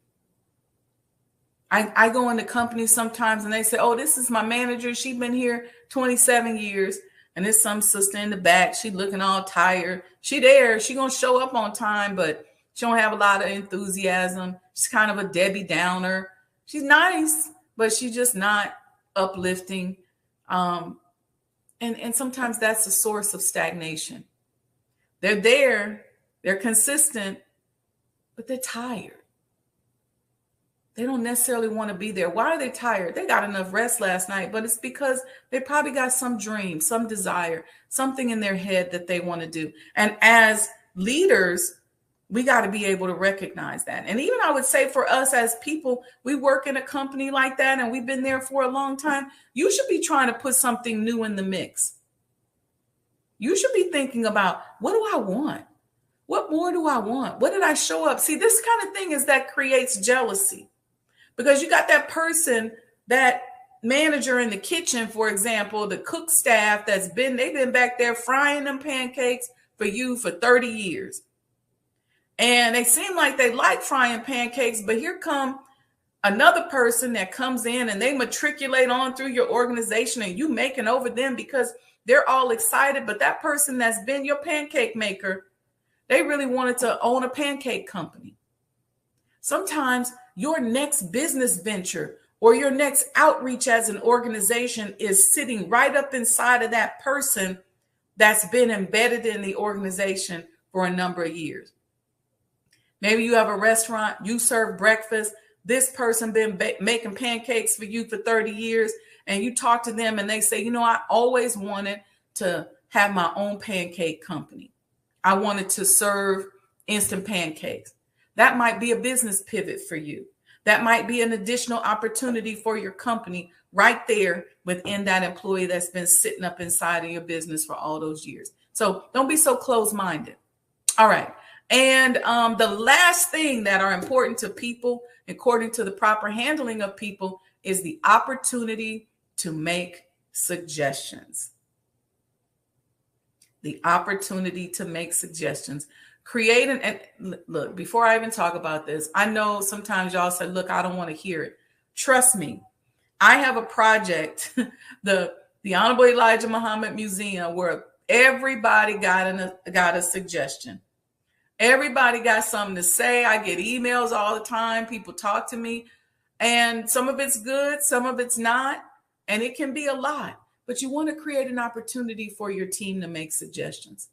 I go into companies sometimes and they say, oh, this is my manager. She's been here 27 years. And there's some sister in the back. She looking all tired. She there. She going to show up on time, but she don't have a lot of enthusiasm. She's kind of a Debbie Downer. She's nice, but she's just not uplifting. And sometimes that's a source of stagnation. They're there. They're consistent, but they're tired. They don't necessarily want to be there. Why are they tired? They got enough rest last night, but it's because they probably got some dream, some desire, something in their head that they want to do. And as leaders, we got to be able to recognize that. And even I would say for us as people, we work in a company like that and we've been there for a long time. You should be trying to put something new in the mix. You should be thinking about, what do I want? What more do I want? What did I show up? See, this kind of thing is that creates jealousy. Because you got that person, that manager in the kitchen, for example, the cook staff they've been back there frying them pancakes for you for 30 years. And they seem like they like frying pancakes, but here come another person that comes in and they matriculate on through your organization and you making over them because they're all excited. But that person that's been your pancake maker, they really wanted to own a pancake company. Sometimes your next business venture or your next outreach as an organization is sitting right up inside of that person that's been embedded in the organization for a number of years. Maybe you have a restaurant, you serve breakfast. This person been making pancakes for you for 30 years, and you talk to them and they say, you know, I always wanted to have my own pancake company. I wanted to serve instant pancakes. That might be a business pivot for you. That might be an additional opportunity for your company right there within that employee that's been sitting up inside of your business for all those years. So don't be so closed-minded. All right. And the last thing that are important to people, according to the proper handling of people, is the opportunity to make suggestions. The opportunity to make suggestions. And look, before I even talk about this, I know sometimes y'all say, look, I don't want to hear it. Trust me, I have a project, the Honorable Elijah Muhammad Museum, where everybody got a suggestion. Everybody got something to say. I get emails all the time. People talk to me, and some of it's good, some of it's not, and it can be a lot. But you want to create an opportunity for your team to make suggestions.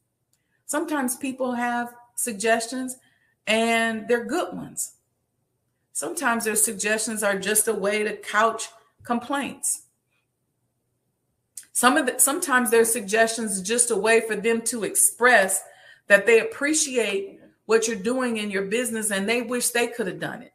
Sometimes people have suggestions and they're good ones. Sometimes their suggestions are just a way to couch complaints. Sometimes their suggestions are just a way for them to express that they appreciate what you're doing in your business and they wish they could have done it.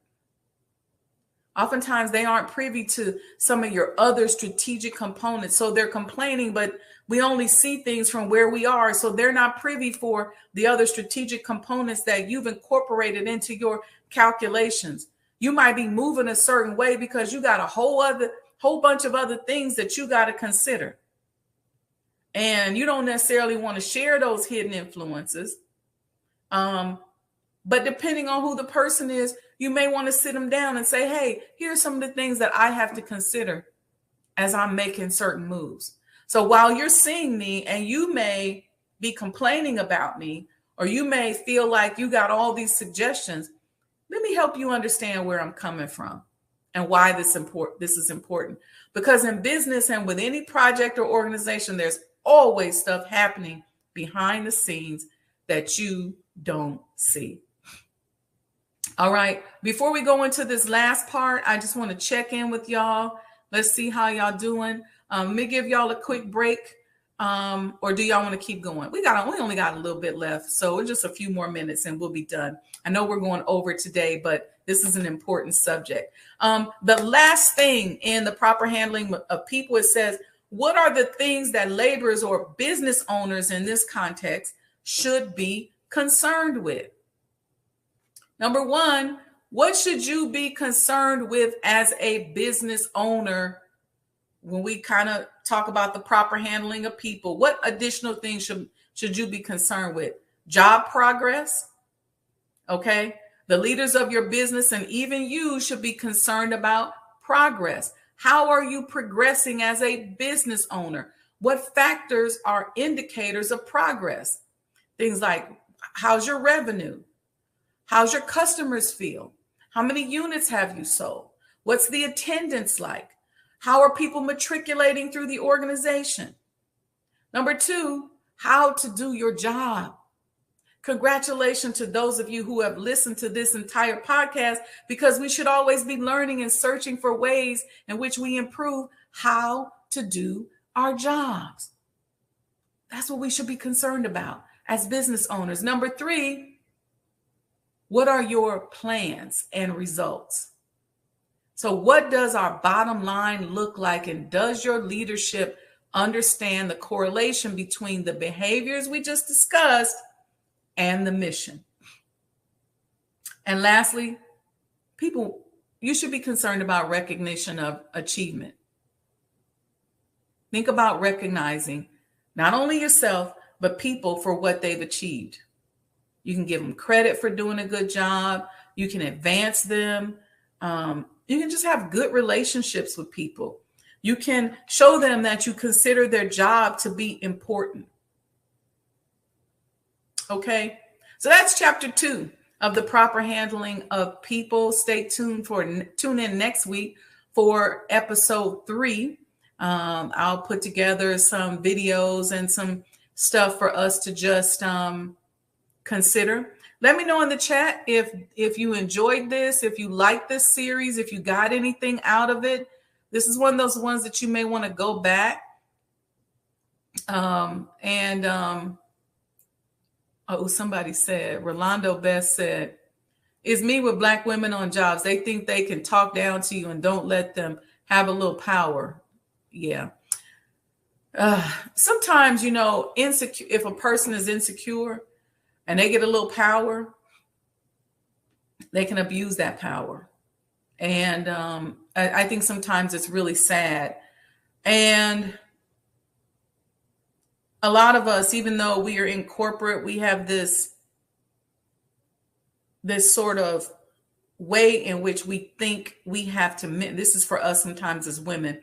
Oftentimes they aren't privy to some of your other strategic components. So they're complaining, but we only see things from where we are. So they're not privy for the other strategic components that you've incorporated into your calculations. You might be moving a certain way because you got a whole bunch of other things that you got to consider. And you don't necessarily want to share those hidden influences. But depending on who the person is, you may want to sit them down and say, hey, here's some of the things that I have to consider as I'm making certain moves. So while you're seeing me and you may be complaining about me, or you may feel like you got all these suggestions, let me help you understand where I'm coming from and why this is important. Because in business and with any project or organization, there's always stuff happening behind the scenes that you don't see. All right. Before we go into this last part, I just want to check in with y'all. Let's see how y'all doing. Let me give y'all a quick break. Or do y'all want to keep going? We only got a little bit left. So it's just a few more minutes and we'll be done. I know we're going over today, but this is an important subject. The last thing in the proper handling of people, it says, what are the things that laborers or business owners in this context should be concerned with? Number one, what should you be concerned with as a business owner when we kind of talk about the proper handling of people? What additional things should you be concerned with? Job progress. Okay. The leaders of your business and even you should be concerned about progress. How are you progressing as a business owner? What factors are indicators of progress? Things like, how's your revenue? How's your customers feel? How many units have you sold? What's the attendance like? How are people matriculating through the organization? Number two, how to do your job. Congratulations to those of you who have listened to this entire podcast, because we should always be learning and searching for ways in which we improve how to do our jobs. That's what we should be concerned about as business owners. Number 3, what are your plans and results? So what does our bottom line look like? And does your leadership understand the correlation between the behaviors we just discussed and the mission? And lastly, people, you should be concerned about recognition of achievement. Think about recognizing not only yourself, but people for what they've achieved. You can give them credit for doing a good job. You can advance them. You can just have good relationships with people. You can show them that you consider their job to be important. Okay, so that's chapter 2 of the proper handling of people. Stay tuned tune in next week for episode 3. I'll put together some videos and some stuff for us to just consider. Let me know in the chat if you enjoyed this, if you like this series, if you got anything out of it. This is one of those ones that you may want to go back. Somebody said, Rolando Best said, it's me with Black women on jobs. They think they can talk down to you and don't let them have a little power. Yeah. Sometimes, insecure, if a person is insecure and they get a little power, they can abuse that power. And I think sometimes it's really sad. And a lot of us, even though we are in corporate, we have this sort of way in which we think we have to, this is for us sometimes as women,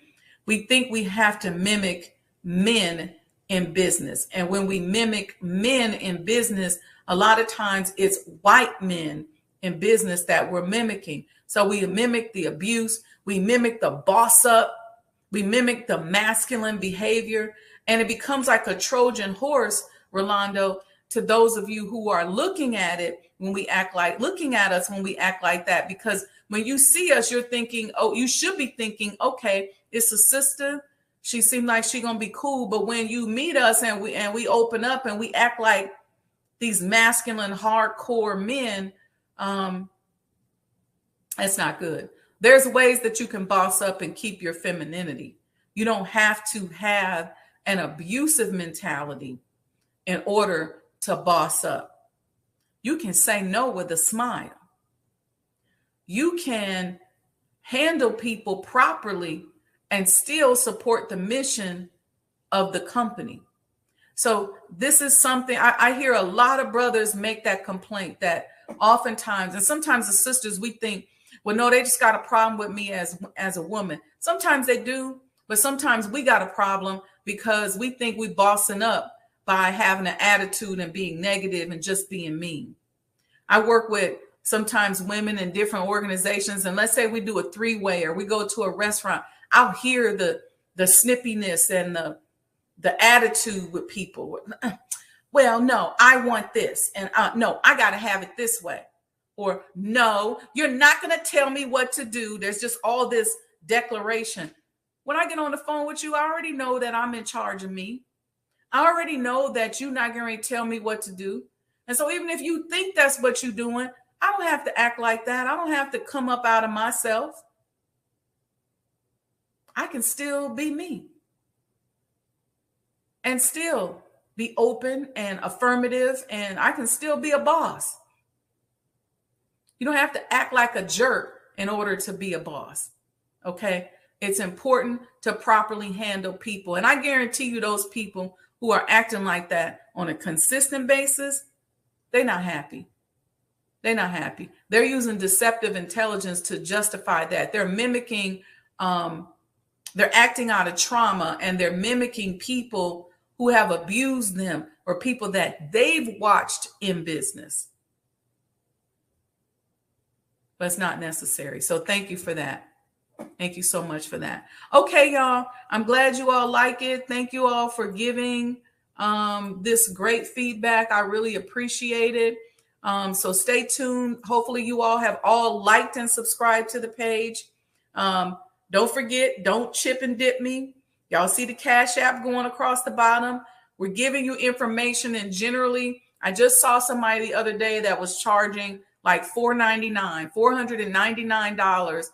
we think we have to mimic men in business. And when we mimic men in business, a lot of times it's white men in business that we're mimicking. So we mimic the abuse, we mimic the boss up, we mimic the masculine behavior, and it becomes like a Trojan horse, Rolando, to those of you who are looking at us when we act like that. Because when you see us, you're thinking, you should be thinking, okay, it's a sister. She seemed like she's gonna be cool. But when you meet us and we open up and we act like these masculine, hardcore men, that's not good. There's ways that you can boss up and keep your femininity. You don't have to have an abusive mentality in order to boss up. You can say no with a smile. You can handle people properly and still support the mission of the company. So this is something I hear a lot of brothers make that complaint, that oftentimes, and sometimes the sisters, we think, well, no, they just got a problem with me as a woman. Sometimes they do, but sometimes we got a problem because we think we bossing up by having an attitude and being negative and just being mean. I work with sometimes women in different organizations, and let's say we do a 3-way or we go to a restaurant, I'll hear the snippiness and the attitude with people. Well, no, I want this, and no, I got to have it this way. Or no, you're not going to tell me what to do. There's just all this declaration. When I get on the phone with you, I already know that I'm in charge of me. I already know that you're not going to tell me what to do. And so even if you think that's what you're doing, I don't have to act like that. I don't have to come up out of myself. I can still be me and still be open and affirmative, and I can still be a boss. You don't have to act like a jerk in order to be a boss. Okay. It's important to properly handle people. And I guarantee you those people who are acting like that on a consistent basis, they're not happy. They're not happy. They're using deceptive intelligence to justify that. They're mimicking, they're acting out of trauma, and they're mimicking people who have abused them or people that they've watched in business. But it's not necessary. So thank you for that. Thank you so much for that. Okay, y'all. I'm glad you all like it. Thank you all for giving. this great feedback. I really appreciate it. So stay tuned. Hopefully you all have all liked and subscribed to the page. Don't forget, don't chip and dip me. Y'all see the Cash App going across the bottom. We're giving you information, and generally, I just saw somebody the other day that was charging like $499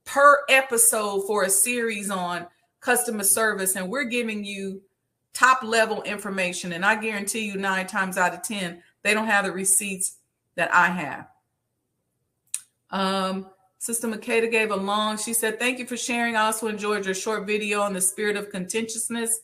per episode for a series on customer service, and we're giving you top level information. And I guarantee you 9 times out of 10, they don't have the receipts that I have. Sister Makeda gave a long, she said, thank you for sharing. I also enjoyed your short video on the spirit of contentiousness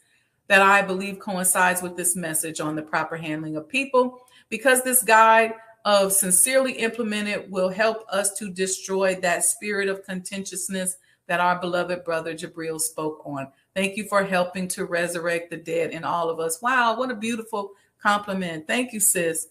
that I believe coincides with this message on the proper handling of people, because this guide of sincerely implemented will help us to destroy that spirit of contentiousness that our beloved brother Jabril spoke on. Thank you for helping to resurrect the dead in all of us. Wow, what a beautiful compliment. Thank you, sis.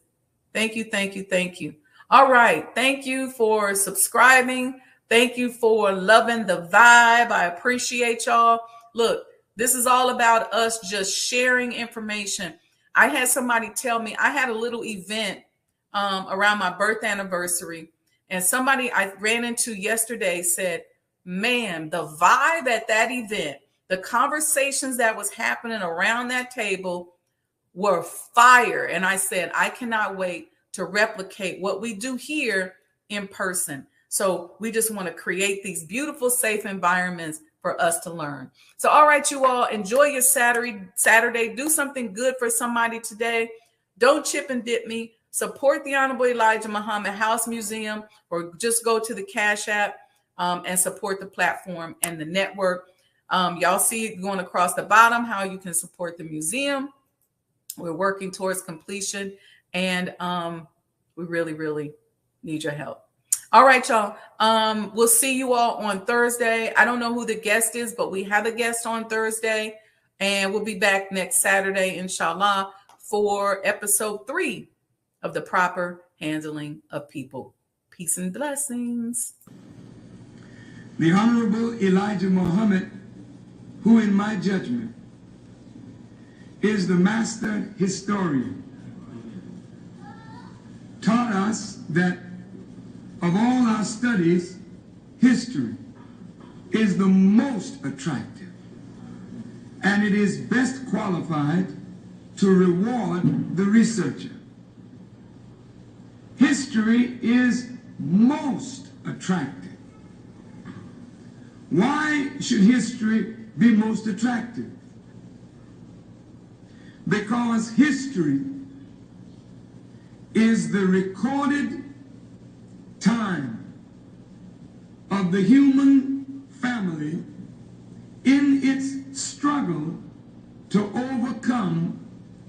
Thank you, thank you, thank you. All right. Thank you for subscribing. Thank you for loving the vibe. I appreciate y'all. Look, this is all about us just sharing information. I had somebody tell me, I had a little event around my birth anniversary, and somebody I ran into yesterday said, man, the vibe at that event, the conversations that was happening around that table were fire. And I said, I cannot wait to replicate what we do here in person. So we just want to create these beautiful, safe environments for us to learn. So, all right, you all, enjoy your Saturday. Do something good for somebody today. Don't chip and dip me. Support the Honorable Elijah Muhammad House Museum, or just go to the Cash App and support the platform and the network. Y'all see it going across the bottom, how you can support the museum. We're working towards completion, and we really, really need your help. All right, y'all. We'll see you all on Thursday. I don't know who the guest is, but we have a guest on Thursday, and we'll be back next Saturday, inshallah, for episode 3 of the proper handling of people. Peace and blessings. The Honorable Elijah Muhammad, who in my judgment is the master historian, taught us that of all our studies, history is the most attractive, and it is best qualified to reward the researcher. History is most attractive. Why should history be most attractive? Because history is the recorded time of the human family in its struggle to overcome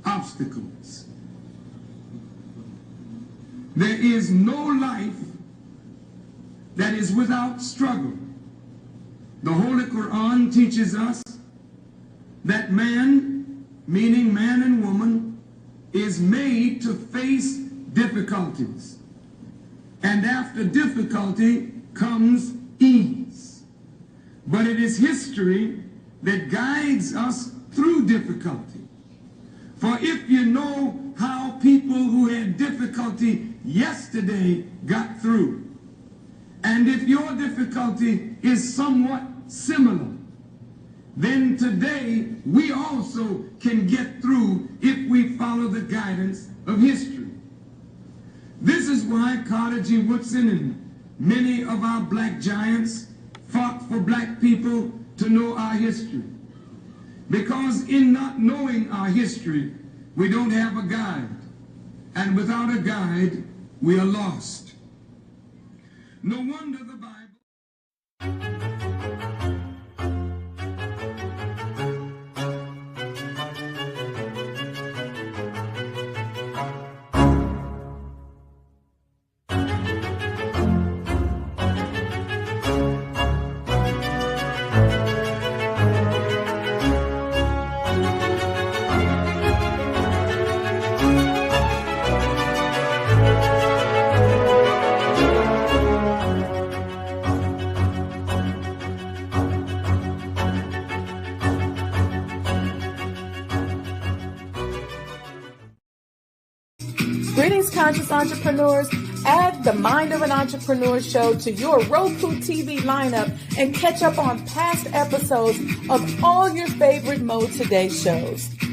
obstacles. There is no life that is without struggle. The Holy Quran teaches us that man, meaning man and woman, is made to face difficulties. And after difficulty comes ease. But it is history that guides us through difficulty. For if you know how people who had difficulty yesterday got through, and if your difficulty is somewhat similar, then today we also can get through if we follow the guidance of history. This is why Carter G. Woodson and many of our black giants fought for black people to know our history. Because in not knowing our history, we don't have a guide. And without a guide, we are lost. No wonder the Bible... Greetings, conscious entrepreneurs. Add the Mind of an Entrepreneur show to your Roku TV lineup and catch up on past episodes of all your favorite MOEToday shows.